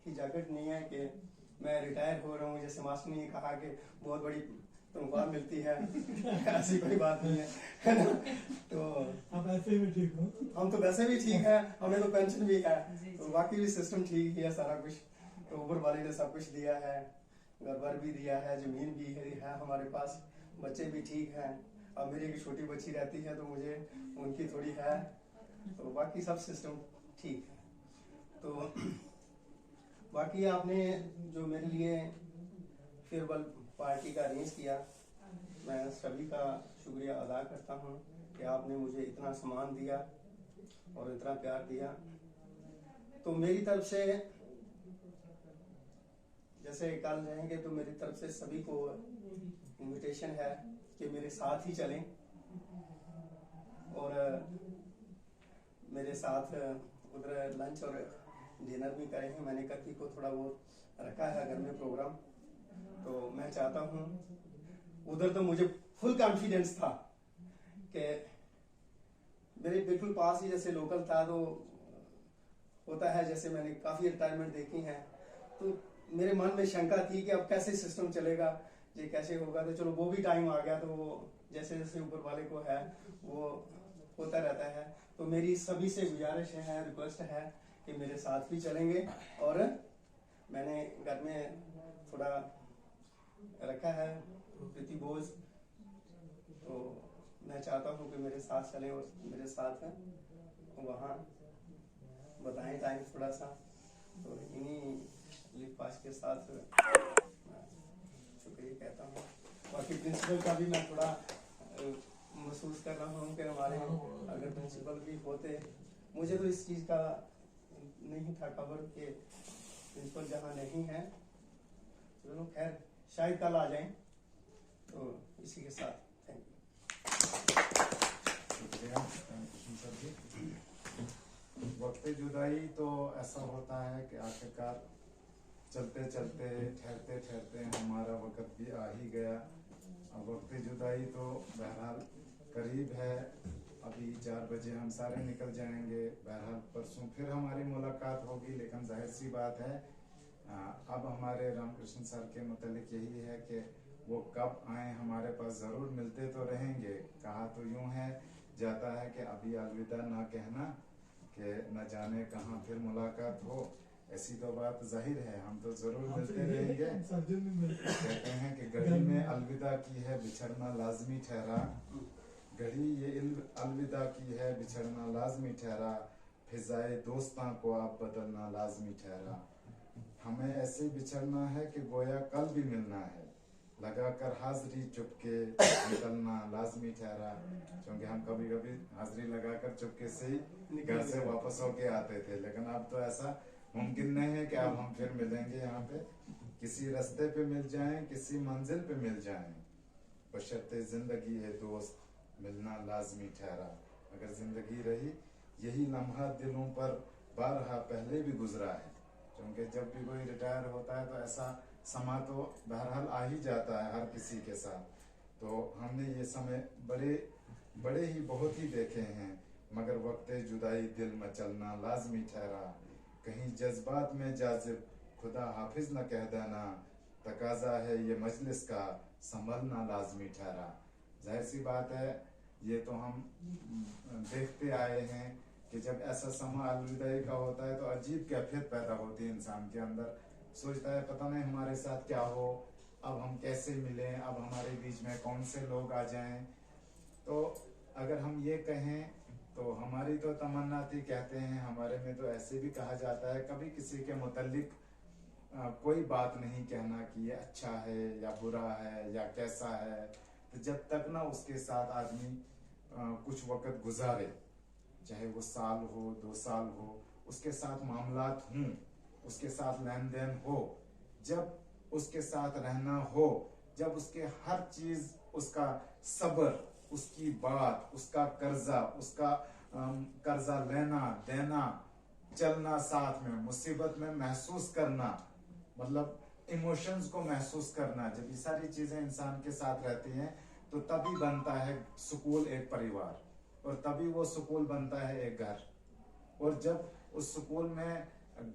जैकेट नहीं है कि मैं रिटायर हो रहा हूँ। जैसे मास्टर ने कहा कि बहुत बड़ी तनख्वाह मिलती है, ऐसी कोई बात नहीं है ना। तो आप ऐसे भी ठीक हो, हम तो वैसे भी ठीक है, हमें तो पेंशन भी है, तो बाकी भी सिस्टम ठीक ही है सारा कुछ। तो ऊपर वाले ने सब कुछ दिया है, घर भी दिया है, जमीन भी है हमारे पास, बच्चे भी ठीक हैं। अब मेरी एक छोटी बच्ची रहती है, तो मुझे उनकी थोड़ी है, तो बाकी सब सिस्टम ठीक है। तो बाकी आपने जो मेरे लिए फेयरवेल पार्टी का अरेंज किया, मैं सभी का शुक्रिया अदा करता हूँ कि आपने मुझे इतना सम्मान दिया और इतना प्यार दिया। तो मेरी तरफ से जैसे कल रहेंगे तो मेरी तरफ से सभी को इनविटेशन है कि मेरे साथ ही चलें और मेरे साथ उधर लंच और डिनर भी करेंगे। मैंने कल को थोड़ा बहुत रखा है घर में प्रोग्राम, तो मैं चाहता हूँ, उधर तो मुझे फुल कॉन्फिडेंस था कि मेरे बिल्कुल पास ही जैसे लोकल था, तो होता है जैसे मैंने काफ़ी रिटायरमेंट देखी हैं, तो मेरे मन में शंका थी कि अब कैसे सिस्टम चलेगा, ये कैसे होगा। तो चलो वो भी टाइम आ गया, तो वो जैसे जैसे ऊपर वाले को है वो होता रहता है। तो मेरी सभी से गुजारिश है, रिक्वेस्ट है कि मेरे साथ भी चलेंगे। और मैंने घर में थोड़ा रखा है प्रीति बोझ, तो मैं चाहता हूँ कि मेरे साथ चलें और मेरे साथ वहाँ बताएं टाइम थोड़ा सा। तो इन्हीं लिपास के साथ शुक्रिया कहता हूँ। बाकी प्रिंसिपल का भी मैं थोड़ा महसूस कर रहा हूँ कि हमारे अगर प्रिंसिपल भी होते, मुझे तो इस चीज़ का नहीं था खबर कि प्रिंसिपल जहाँ नहीं है। चलो खैर, शायद कल आ जाएं। तो इसी के साथ थैंक यू। शुक्रिया कृष्ण सर जी। वक्त जुदाई तो ऐसा होता है कि आखिरकार चलते चलते ठहरते ठहरते हमारा वक्त भी आ ही गया। अब वक्त जुदाई तो बहरहाल करीब है, अभी 4 बजे हम सारे निकल जाएंगे। बहरहाल परसों फिर हमारी मुलाकात होगी, लेकिन जाहिर सी बात है अब हमारे रामकृष्ण सर के मुतालिक यही है कि वो कब आए हमारे पास, ज़रूर मिलते तो रहेंगे। कहा तो यूँ है जाता है कि अभी अलविदा ना कहना कि न जाने कहाँ फिर मुलाकात हो। ऐसी तो बात जाहिर है, हम तो ज़रूर मिलते रहेंगे। कहते हैं कि घड़ी में अलविदा की है बिछड़ना लाजमी ठहरा, घड़ी ये अलविदा की है बिछड़ना लाजमी ठहरा, फिजाए दोस्तां को आप बदलना लाजमी ठहरा। हमें ऐसे बिछड़ना है कि गोया कल भी मिलना है, लगाकर हाजिरी चुपके निकलना लाजमी ठहरा। क्योंकि हम कभी कभी हाजिरी लगाकर चुपके से ही घर से वापस होके आते थे, लेकिन अब तो ऐसा मुमकिन नहीं है कि अब हम फिर मिलेंगे यहाँ पे। किसी रास्ते पे मिल जाएं, किसी मंजिल पे मिल जाएं, बशर्ते जिंदगी है दोस्त मिलना लाजमी ठहरा। अगर जिंदगी रही यही लम्हा दिलों पर बारहा पहले भी गुजरा है। क्योंकि जब भी कोई रिटायर होता है तो ऐसा समा तो बहरहाल आ ही जाता है हर किसी के साथ। तो हमने ये समय बड़े ही बहुत ही देखे हैं, मगर वक्त जुदाई दिल में चलना लाजमी ठहरा। कहीं जज्बात में जाजिब खुदा हाफिज न कह देना, तकाजा है ये मजलिस का संभलना लाजमी ठहरा। जाहिर सी बात है, ये तो हम देखते आए हैं कि जब ऐसा समा अलविदाई का होता है तो अजीब कैफियत पैदा होती है इंसान के अंदर। सोचता है पता नहीं हमारे साथ क्या हो, अब हम कैसे मिलें, अब हमारे बीच में कौन से लोग आ जाएं। तो अगर हम ये कहें तो हमारी तो तमन्ना थी, कहते हैं हमारे में तो ऐसे भी कहा जाता है कभी किसी के मुतल्लिक कोई बात नहीं कहना कि ये अच्छा है या बुरा है या कैसा है। तो जब तक ना उसके साथ आदमी कुछ वक्त गुजारे, चाहे वो साल हो 2 साल हो, उसके साथ मामलात हों, उसके साथ लेन देन हो, जब उसके साथ रहना हो, जब उसके हर चीज, उसका सब्र, उसकी बात, उसका कर्जा, उसका कर्जा लेना देना, चलना साथ में, मुसीबत में महसूस करना, मतलब इमोशंस को महसूस करना, जब ये सारी चीजें इंसान के साथ रहती हैं तो तभी बनता है सुकून एक परिवार, और तभी वो सुकून बनता है एक घर। और जब उस सुकून में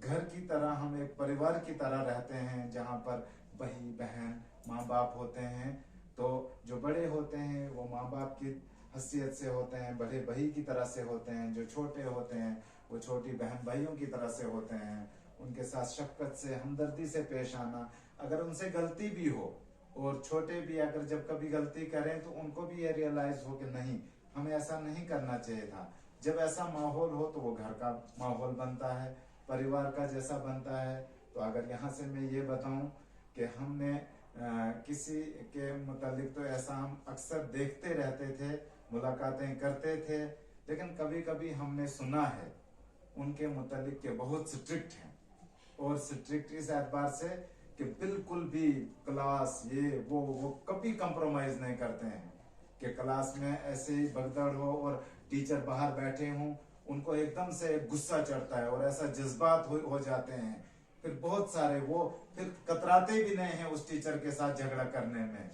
घर की तरह हम एक परिवार की तरह रहते हैं, जहाँ पर भाई बहन माँ बाप होते हैं, तो जो बड़े होते हैं वो माँ बाप की हैसियत से होते हैं, बड़े भाई की तरह से होते हैं, जो छोटे होते हैं वो छोटी बहन भाइयों की तरह से होते हैं। उनके साथ शफकत से, हमदर्दी से पेश आना। अगर उनसे गलती भी हो, और छोटे भी अगर जब कभी गलती करें तो उनको भी ये रियलाइज हो कि नहीं, हमें ऐसा नहीं करना चाहिए था। जब ऐसा माहौल हो तो वो घर का माहौल बनता है, परिवार का जैसा बनता है, तो अगर यहाँ से मैं ये बताऊं कि हमने किसी के मुतालिक तो ऐसा हम अक्सर देखते रहते थे, मुलाकातें करते थे, लेकिन कभी कभी हमने सुना है उनके मुतालिक के बहुत स्ट्रिक्ट हैं, और स्ट्रिक्ट इस एतबार से कि बिल्कुल भी क्लास ये वो कभी कंप्रोमाइज नहीं करते हैं कि क्लास में ऐसे ही भगदड़ हो और टीचर बाहर बैठे हों, उनको एकदम से गुस्सा चढ़ता है और ऐसा जज्बात हो जाते हैं, फिर बहुत सारे वो फिर कतराते भी नहीं हैं उस टीचर के साथ झगड़ा करने में।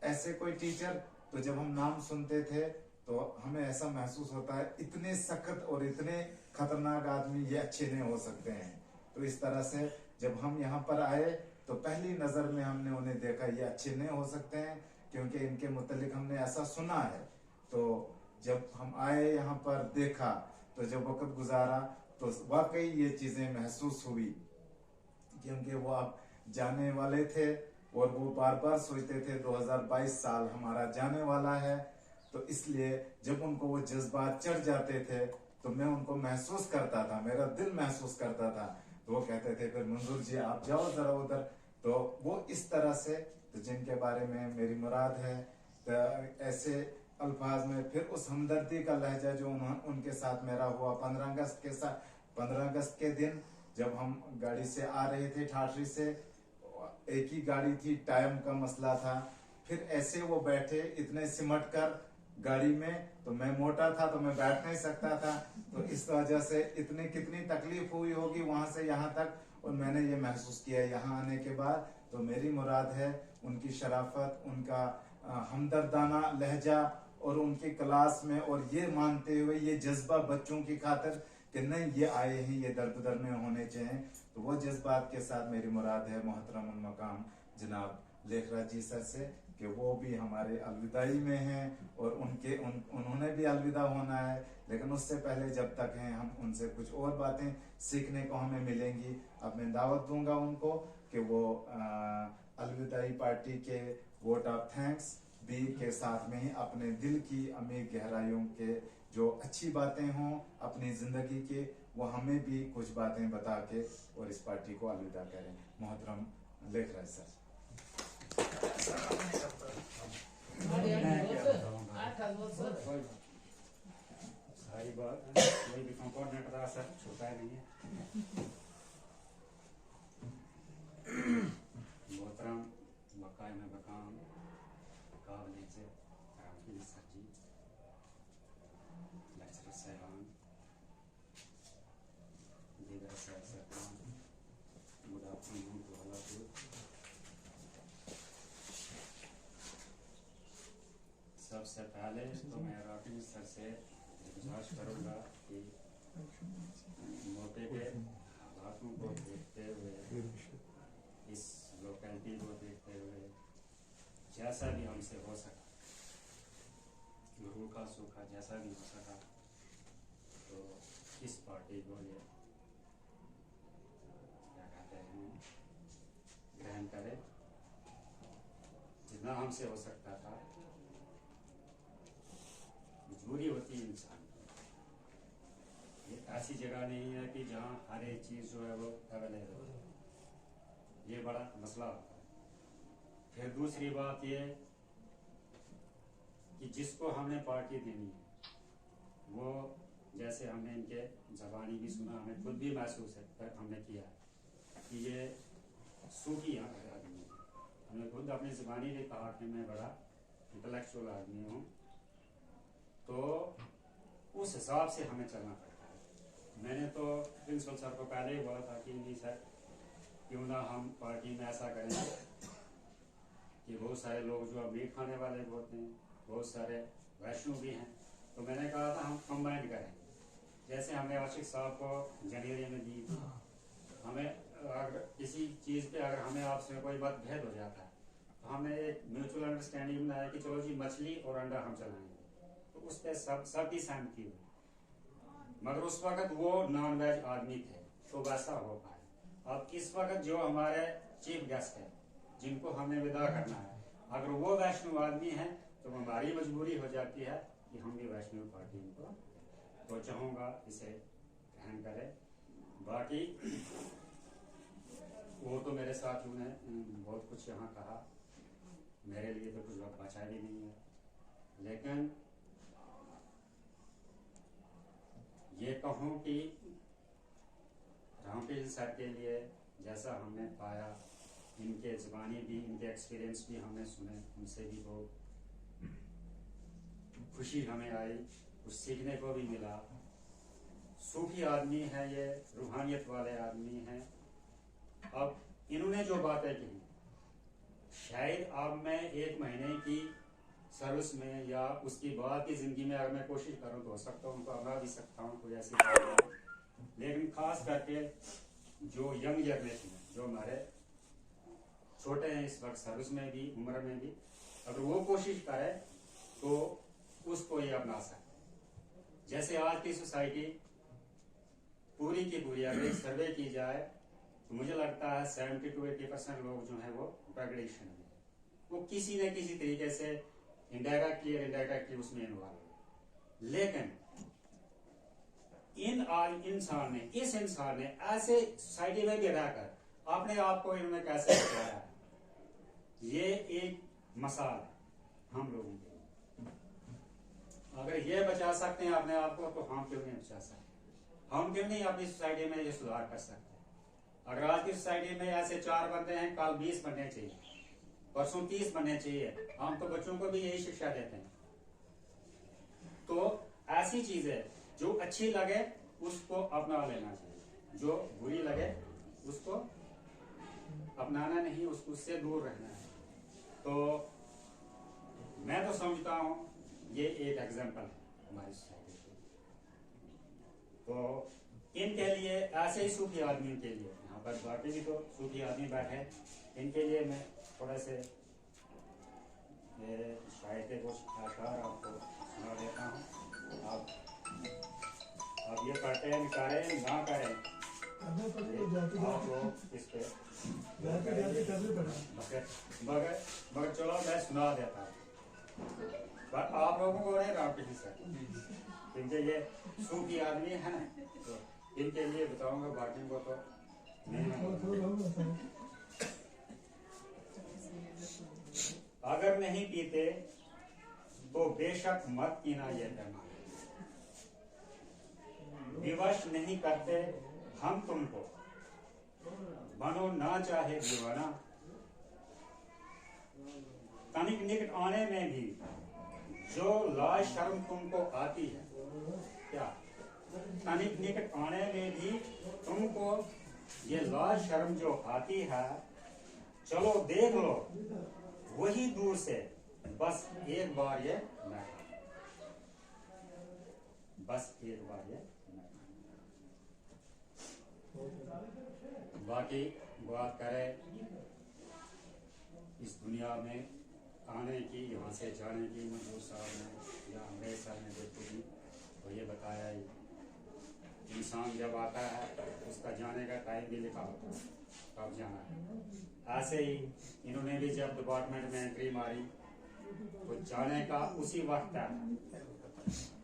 ऐसे कोई टीचर तो जब हम नाम सुनते थे तो हमें ऐसा महसूस होता है इतने सख्त और इतने खतरनाक आदमी ये अच्छे नहीं हो सकते हैं। तो इस तरह से जब हम यहाँ पर आए तो पहली नजर में हमने उन्हें देखा ये अच्छे नहीं हो सकते हैं, क्योंकि इनके मुतालिक हमने ऐसा सुना है। तो जब हम आए यहाँ पर देखा, तो जब वक्त गुजारा तो वाकई ये चीजें महसूस हुई, क्योंकि वो अब जाने वाले थे और वो बार बार सोचते थे 2022 साल हमारा जाने वाला है। तो इसलिए जब उनको वो जज्बात चढ़ जाते थे तो मैं उनको महसूस करता था, मेरा दिल महसूस करता था। तो वो कहते थे फिर मंजूर जी आप जाओ जरा उधर। तो वो इस तरह से, तो जिनके बारे में मेरी मुराद है, तो ऐसे अल्फाज में फिर उस हमदर्दी का लहजा जो उनके साथ मेरा हुआ 15 अगस्त के दिन जब हम गाड़ी से आ रहे थे ठाठरी से, एक ही गाड़ी थी, टाइम का मसला था, फिर ऐसे वो बैठे इतने सिमट कर गाड़ी में, तो मैं मोटा था तो मैं बैठ नहीं सकता था, तो इस वजह से इतनी कितनी तकलीफ हुई होगी वहां से यहाँ तक, और मैंने ये महसूस किया यहाँ आने के बाद। तो मेरी मुराद है उनकी शराफत, उनका हमदर्दाना लहजा और उनकी क्लास में, और ये मानते हुए ये जज्बा बच्चों की खातिर कि नहीं ये आए हैं ये दरबदर में होने चाहिए, तो वो जज्बात के साथ मेरी मुराद है मोहतरम मकाम जनाब लेखराज जी सर से कि वो भी हमारे अलविदाई में हैं, और उन्होंने भी अलविदा होना है, लेकिन उससे पहले जब तक हैं हम उनसे कुछ और बातें सीखने को हमें मिलेंगी। अब मैं दावत दूंगा उनको कि वो अलविदाई पार्टी के वोट ऑफ थैंक्स भी के साथ में ही अपने दिल की अमीर गहराइयों के जो अच्छी बातें हों अपनी जिंदगी के, वो हमें भी कुछ बातें बता के और इस पार्टी को अलविदा करें। मोहतरम लेखराज सर। सारी बात कोई भी कंपोनेंट रहा सर छूटा नहीं है। मोहतरम मकाम मकाम काबिल से सर जी, लेक्चरर साहबान, दीगर साहबान, good afternoon to all of you. सबसे पहले तो मैं राकिब सर से गुजारिश करूँगा कि मौके के हालातों को देखते हुए, इस लोकेलिटी को देखते हुए, जैसा भी हमसे हो सका, रूखा सूखा जैसा भी हो सका, तो इस पार्टी को ये क्या कहते हैं ग्रहण करें, जितना हमसे हो सकता था। मजबूरी होती है इंसान की, ये ऐसी जगह नहीं है कि जहाँ हर एक चीज़ जो है वो अवेलेबल है, ये बड़ा मसला होता है। फिर दूसरी बात ये कि जिसको हमने पार्टी देनी है, वो जैसे हमने इनके ज़बानी भी सुना, हमें खुद भी महसूस है, हमने किया कि ये सूफी आदमी है। हमने खुद अपनी ज़बानी ने कहा कि मैं बड़ा इंटेलेक्चुअल आदमी हूँ, तो उस हिसाब से हमें चलना पड़ता है। मैंने तो प्रिंसिपल सर को पहले ही बोला था कि नहीं सर, क्यों ना हम पार्टी में ऐसा करें कि बहुत सारे लोग जो अब मीट खाने वाले होते हैं, बहुत सारे वैष्णव भी हैं, तो मैंने कहा था हम कंबाइंड करेंगे। जैसे हमने आशिक साहब को जनेरे में दी, हमें अगर किसी चीज़ पे अगर हमें आपस में कोई बात भेद हो जाता है, तो हमने एक म्यूचुअल अंडरस्टैंडिंग बनाया कि चलो जी मछली और अंडा हम चलाएंगे, तो उस पर सबकी सहमति हुई। मगर उस वक्त वो नॉन वेज आदमी थे, तो वैसा हो पाए। अब इस वक्त जो हमारे चीफ गेस्ट है, जिनको हमें विदा करना है, अगर वो वैष्णव आदमी है, तो हमारी मजबूरी हो जाती है कि हम भी वैष्णव पार्टी को, तो चाहूँगा इसे ग्रहण करें। बाकी वो तो मेरे साथियों ने बहुत कुछ यहाँ कहा, मेरे लिए तो कुछ वक्त बचा भी नहीं है, लेकिन ये कहूँ कि रामकृष्ण सर के लिए जैसा हमने पाया, इनके ज़बानी भी, इनके एक्सपीरियंस भी हमने सुने, उनसे भी बहुत खुशी हमें आई, कुछ सीखने को भी मिला। सूफी आदमी है ये, रूहानियत वाले आदमी हैं। अब इन्होंने जो बातें कही, शायद अब मैं 1 महीने की सर्विस में या उसकी बाद की ज़िंदगी में अगर मैं कोशिश करूँ तो हो सकता हूँ उनको अपना भी सकता हूँ, कोई ऐसी बात नहीं। लेकिन ख़ास करके जो यंग जनरेशन है, जो हमारे छोटे हैं इस वक्त सर्विस में भी, उम्र में भी, अगर वो कोशिश करे तो उसको ये अपना सकते। जैसे आज की सोसाइटी पूरी की पूरी अगर एक सर्वे की जाए तो मुझे लगता है 70 to 80% लोग जो हैं वो ड्रग एडिक्शन में, वो किसी न किसी तरीके से इनडायरेक्टली और इनडायरेक्टली उसमें इन्वॉल्व है। लेकिन इस इंसान ने ऐसे सोसाइटी में भी रहकर अपने आप को इन्होंने कैसे बचाया है, ये एक मसाल है हम लोगों के लिए। अगर ये बचा सकते हैं अपने आप को तो हम क्यों नहीं बचा सकते? हम क्यों नहीं अपनी सोसाइटी में ये सुधार कर सकते? अगर आज की सोसाइटी में ऐसे 4 बंदे हैं, कल 20 बनने चाहिए, परसों 30 बनने चाहिए। हम तो बच्चों को भी यही शिक्षा देते हैं। तो ऐसी चीजें जो अच्छी लगे उसको अपना लेना चाहिए, जो बुरी लगे उसको अपनाना नहीं, उससे दूर रहना है। तो मैं तो समझता हूँ ये एक एग्जाम्पल है हमारी सोसाइटी के। तो इनके लिए, ऐसे ही सूफी आदमियों के लिए, यहाँ पर बाकी भी तो सूफी आदमी बैठे, इनके लिए मैं थोड़े से शायद के कुछ आशार आपको सुना देता हूँ। आप ये करते हैं, करें ना करें, आप लोग इस पे मगर चलो मैं सुना देता हूँ, पर आप लोगों को नहीं रामकृष्ण सर, क्योंकि ये सूफी आदमी है ना, तो इनके लिए बताऊंगा, बाकी को तो नहीं। अगर नहीं पीते तो बेशक मत पीना, ये कहना विवश नहीं करते हम तुमको, बनो ना चाहे दीवाना। तनिक निकट आने में भी जो लाज शर्म तुमको आती है, क्या तनिक निकट आने में भी तुमको ये लाज शर्म जो आती है, चलो देख लो वही दूर से, बस एक बार ये मैं, बस एक बार ये मैं। बाकी बात करें इस दुनिया में आने की, यहाँ से जाने की, मंजूर साहब ने या अंग्रेज साहब ने देखो जी, तो ये बताया ही, इंसान जब आता है उसका जाने का टाइम भी लिखा होता है, कब जाना है। ऐसे ही इन्होंने भी जब डिपार्टमेंट में एंट्री मारी तो जाने का उसी वक्त है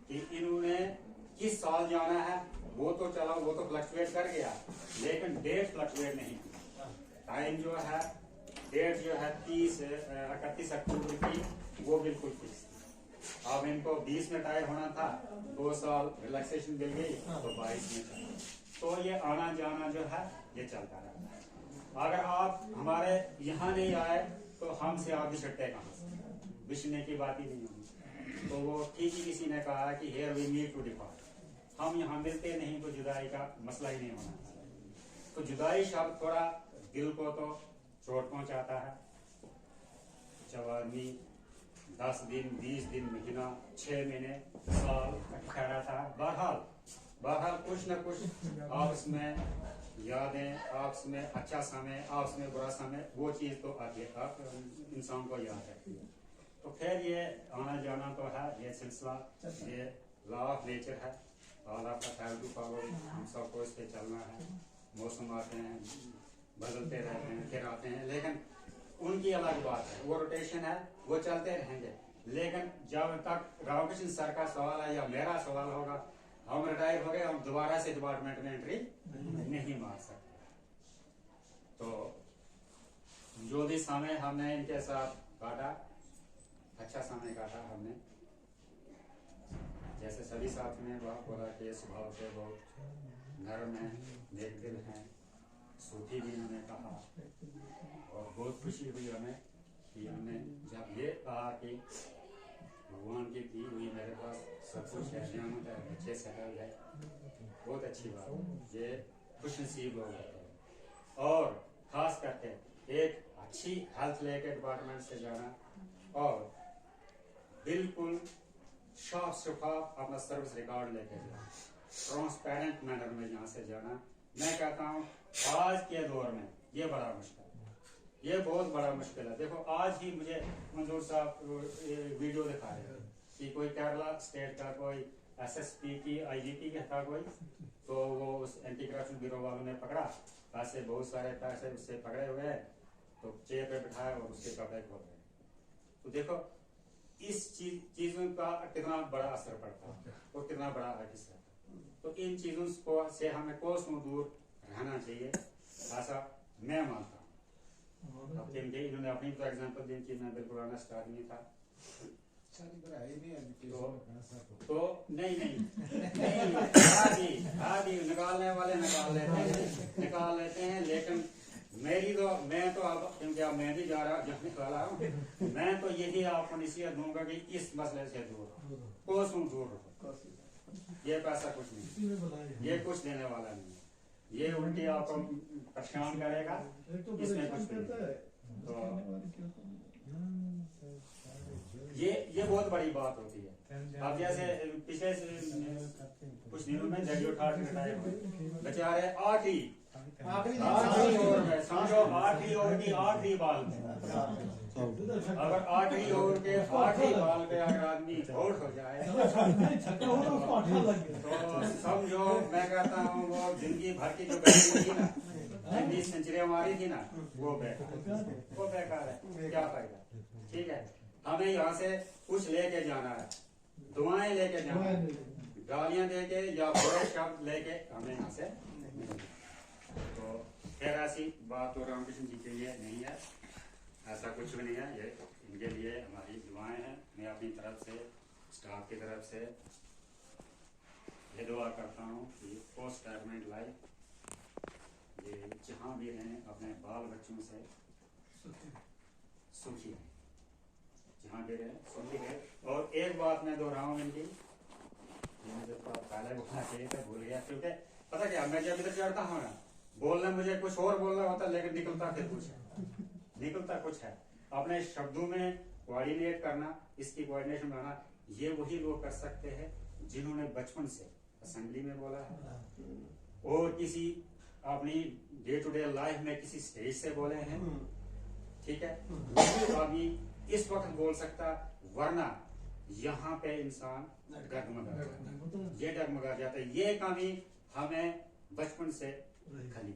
कि इन्होंने किस साल जाना है, वो तो चला, वो तो फ्लक्चुएट कर गया, लेकिन डेट फ्लक्चुएट नहीं की। टाइम जो है, डेट जो है 31 अक्टूबर की, वो बिल्कुल फिक्स थी। अब इनको 20 में टाइम होना था, 2 साल रिलैक्सेशन मिल गई तो 22 में चला। तो ये आना जाना जो है ये चलता रहता है। अगर आप हमारे यहाँ नहीं आए तो हमसे आप बिछड़ते कहाँ से? बिछड़ने की बात ही नहीं होगी। तो वो ठीक ही किसी ने कहा कि here we need to depart, हम यहाँ मिलते नहीं तो जुदाई का मसला ही नहीं होना। तो जुदाई शब्द थोड़ा दिल को तो चोट पहुंचाता है। जब आदमी 10 दिन, 20 दिन, महीना, 6 महीने, साल इकट्ठा रहता है, बहरहाल कुछ न कुछ आपस में यादें, आपस में अच्छा समय, आपस में बुरा समय, वो चीज़ तो आती है, इंसान को याद रहती है। तो फिर ये आना जाना तो है, ये सिलसिला, ये लॉ ऑफ नेचर है, all of the have to follow, हम सबको इस पे चलना है। मौसम आते हैं, बदलते रहते हैं, फिर आते हैं, लेकिन उनकी अलग बात है, वो रोटेशन है, वो चलते रहेंगे। लेकिन जब तक रामकृष्ण सर का सवाल है या मेरा सवाल होगा, हम रिटायर हो गए, हम दोबारा से डिपार्टमेंट में एंट्री नहीं मार सकते। तो जो भी समय हमने इनके साथ काटा, अच्छा समय काटा हमने। जैसे सभी साथी ने वह बोला कि स्वभाव से बहुत नरम है, नेक-दिल हैं, सूफी भी उन्होंने कहा। और बहुत खुशी हुई हमें कि हमने जब ये कहा कि भगवान की दी हुई मेरे पास सब कुछ है, नियामत है, बच्चे सेटल है, बहुत अच्छी बात। ये खुशनसीब लोग होते हैं। और खास करके एक अच्छी हेल्थ लेके डिपार्टमेंट से जाना और बिल्कुल साफ शफाफ अपना सर्विस रिकॉर्ड लेके जाना, ट्रांसपेरेंट मैनर में यहाँ से जाना, मैं कहता हूँ आज के दौर में ये बड़ा मुश्किल है, ये बहुत बड़ा मुश्किल है। देखो आज ही मुझे मंजूर साहब वीडियो दिखा रहे हैं कि कोई केरला स्टेट का कोई SSP की IGP का था कोई, तो वो उस एंटी करप्शन ब्यूरो वालों ने पकड़ा, पैसे बहुत सारे पैसे उससे पकड़े हुए हैं, तो चेयर पे बिठाया और उसके कपड़े खोल रहे हैं। तो देखो इस चीजों का कितना बड़ा असर पड़ता है और कितना बड़ा आर्टिस्ट है। तो इन चीजों को से हमें कोसों दूर रहना चाहिए, ऐसा मैं मानता हूँ। अब क्योंकि इन्होंने अपनी तो एग्जांपल दी कि मैं बिल्कुल ऑनेस्ट आदमी था, तो नहीं आदि निकालने वाले निकाल लेते हैं, लेकिन मेरी तो मैं तो अब क्योंकि अब मैं भी जाने वाला हूँ, मैं तो यही आपको नसीहत दूंगा कि इस मसले से दूर कोसों दूर रहो। ये पैसा कुछ नहीं, ये कुछ देने वाला नहीं है, ये उल्टी आपको परेशान करेगा, इसमें कुछ नहीं। तो ये बहुत बड़ी बात होती है। अब जैसे पिछले कुछ दिनों में जगह ठाट रिटायर हुए बेचारे, आखिरी ओवर में समझो, आखिरी ओवर की आखिरी बॉल में, अगर आखिरी ओवर के आखिरी बॉल पे अगर आदमी आउट हो जाए तो समझो, मैं कहता हूँ वो जिंदगी भर की जो बैटिंग थी ना, जितनी सेंचुरियां मारी थी ना, वो बेकार है, क्या फायदा। ठीक है, हमें यहाँ से कुछ लेके जाना है, दुआएं लेके जाना है, गालियां देके या बुरे शब्द लेके हमें यहाँ से। तो फिर ऐसी बात तो रामकृष्ण जी के लिए नहीं है, ऐसा कुछ भी नहीं है, ये इनके लिए हमारी दुआएं हैं। मैं अपनी तरफ से, स्टाफ की तरफ से ये दुआ करता हूँ कि पोस्ट रिटायरमेंट लाइफ ये जहाँ भी रहें अपने बाल बच्चों से सुखी रहें, जहाँ भी रहें सुखी रहें। और एक बात मैं दोहराऊँ इनकी, मुझे पहले बोलना चाहिए था, भूल गया, क्योंकि पता क्या, मैं जब इधर चढ़ता हूँ ना, बोलना मुझे कुछ और बोलना होता, लेकिन निकलता फिर कुछ है, निकलता कुछ है। अपने शब्दों में कोऑर्डिनेट करना, इसकी कोऑर्डिनेशन बनाना, ये वही लोग कर सकते हैं जिन्होंने बचपन से असेंबली में बोला है और किसी अपनी डे टू डे लाइफ में किसी स्टेज से बोले हैं। ठीक है, वही आदमी इस वक्त बोल सकता, वरना यहाँ पे इंसान डगमगा जाता है, ये डगमगा जाता है। ये कमी हमें बचपन से खली,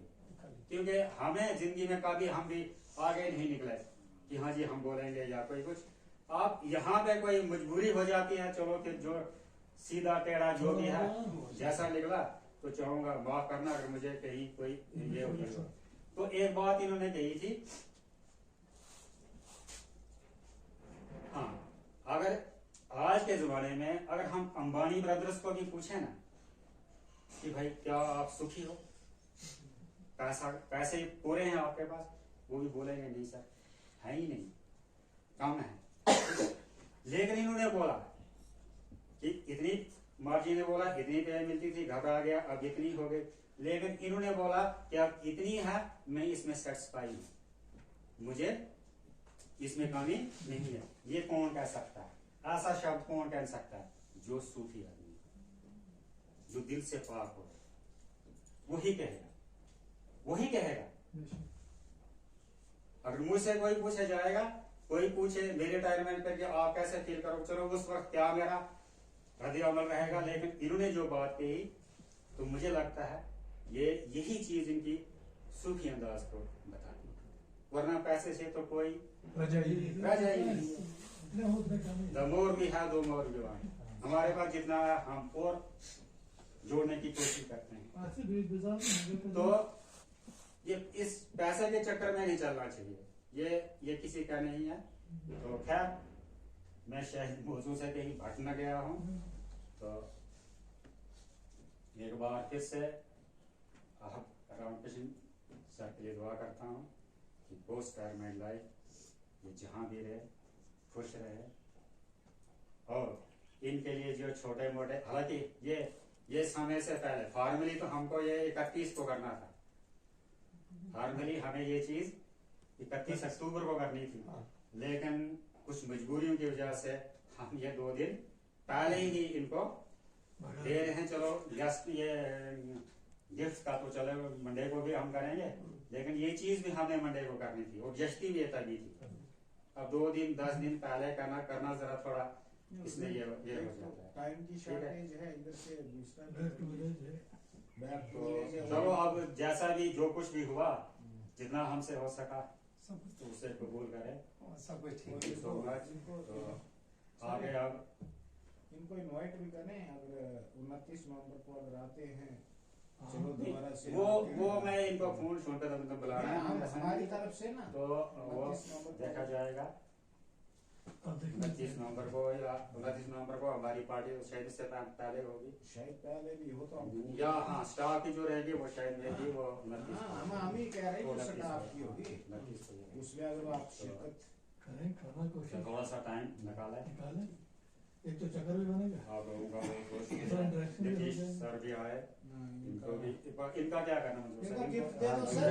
क्योंकि हमें जिंदगी में कभी हम भी आगे नहीं निकले कि हाँ जी हम बोलेंगे या कोई कुछ। अब यहाँ पे कोई मजबूरी हो जाती है, चलो फिर जो सीधा टेढ़ा जो भी है जैसा निकला, तो चाहूंगा माफ करना अगर मुझे कहीं कोई ये हो गया। तो एक बात इन्होंने कही थी, हाँ, अगर आज के जमाने में अगर हम अंबानी ब्रदर्स को भी पूछे ना कि भाई क्या आप सुखी हो, पैसे पूरे हैं आपके पास, वो भी बोलेंगे नहीं सर, है ही नहीं, कम है। लेकिन इन्होंने बोला कि इतनी, मार्जी ने बोला इतनी पे मिलती थी, घबरा गया, अब इतनी हो गई। लेकिन इन्होंने बोला कि अब इतनी है, मैं इसमें सेटिस्फाई हूं, मुझे इसमें कमी नहीं है। ये कौन कह सकता है? ऐसा शब्द कौन कह सकता है? जो सूफी आदमी, जो दिल से पाक हो, वही कहेगा, वही कहेगा। अगर मुझसे कोई पूछे जाएगा, कोई पूछे मेरे रिटायरमेंट पर कि आप कैसे फील करो, चलो उस वक्त क्या मेरा रद्द अमल रहेगा। लेकिन इन्होंने जो बात कही, तो मुझे लगता है ये यही चीज इनकी सूफी अंदाज को बताती है, वरना पैसे से तो कोई रजा ही नहीं। The more we have the more we want, हमारे पास जितना है हम और जोड़ने की कोशिश करते हैं। तो ये इस पैसे के चक्कर में नहीं चलना चाहिए, ये किसी का नहीं है। तो खैर मैं शायद मौजू से कहीं भट न गया हूँ, तो एक बार फिर से आप रामकृष्ण सर के लिए दुआ करता हूँ कि पोस्ट रिटायरमेंट लाइफ ये जहाँ भी रहे खुश रहे, और इनके लिए जो छोटे मोटे, हालांकि ये समय से पहले फॉर्मली तो हमको ये 31 को करना था, फॉर्मली हमें ये चीज 31 अक्टूबर को करनी थी, लेकिन कुछ मजबूरियों की वजह से हम ये 2 दिन पहले ही इनको दे रहे हैं। चलो गेस्ट ये गिफ्ट का तो चलो मंडे को भी हम करेंगे, लेकिन ये चीज भी हमें मंडे को करनी थी और जश्ती भी तभी थी। अब 2 दिन 10 दिन पहले करना जरा थोड़ा इसमें ये हो जाता है, टाइम की शॉर्टेज है इधर से दूसरा बैक टू तो चलो अब जैसा भी जो कुछ भी हुआ जितना हमसे हो सका तो उसे कबूल करें। सब कुछ Thank you so much। तो आगे अब इनको इनवाइट भी करें, अगर 29 नवंबर को अगर आते हैं चलो दोबारा से वो मैं इनको फोन पे तुमको बुला रहा हम हूँ हमारी तरफ से ना, तो वो देखा जाएगा 29 नवंबर को या 29 नवंबर को हमारी पार्टी शायद इससे पहले होगी, शायद पहले भी हो तो हम या हाँ स्टाफ की जो रहेगी वो शायद रहेगी वो 29 हम ही कह रहे हैं कि स्टाफ की होगी, 29 को होगी। उसमें अगर आप शिरकत करें करना तो कोशिश थोड़ा सा टाइम निकालें। निकालें, एक तो चक्कर भी बनेगा, आप लोगों का वो थोड़ा interaction भी हो नीतीश जाएगा। सर भी आए, इनको भी इनका क्या करना मुझे इनको सर, गिफ्ट इनको- दे दो हाँ, सर,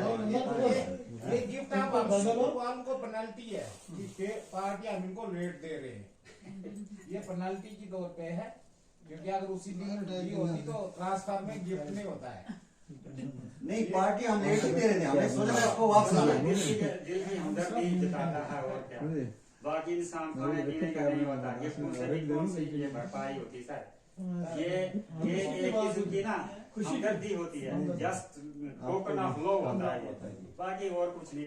ये गिफ्ट आप वालों को पेनल्टी है कि पार्टी हम इनको लेट दे रहे हैं, ये पेनल्टी की तौर पे है, क्योंकि अगर उसी दिन दी होती तो ट्रांसफर में गिफ्ट नहीं होता है। नहीं पार्टी हम लेट ही दे रहे थे, हमने सोचा था आपको वापस आना है। दिल की हमदर्दी जताता है और क्या। बाकी इंसान खाने पीने का नहीं होता, गिफ्टों से भी कौन सी ये भरपाई होती सर, ये एक किस्म की ना हमदर्दी होती है, जस्ट टोकन ऑफ लव होता है, बाकी और कुछ नहीं।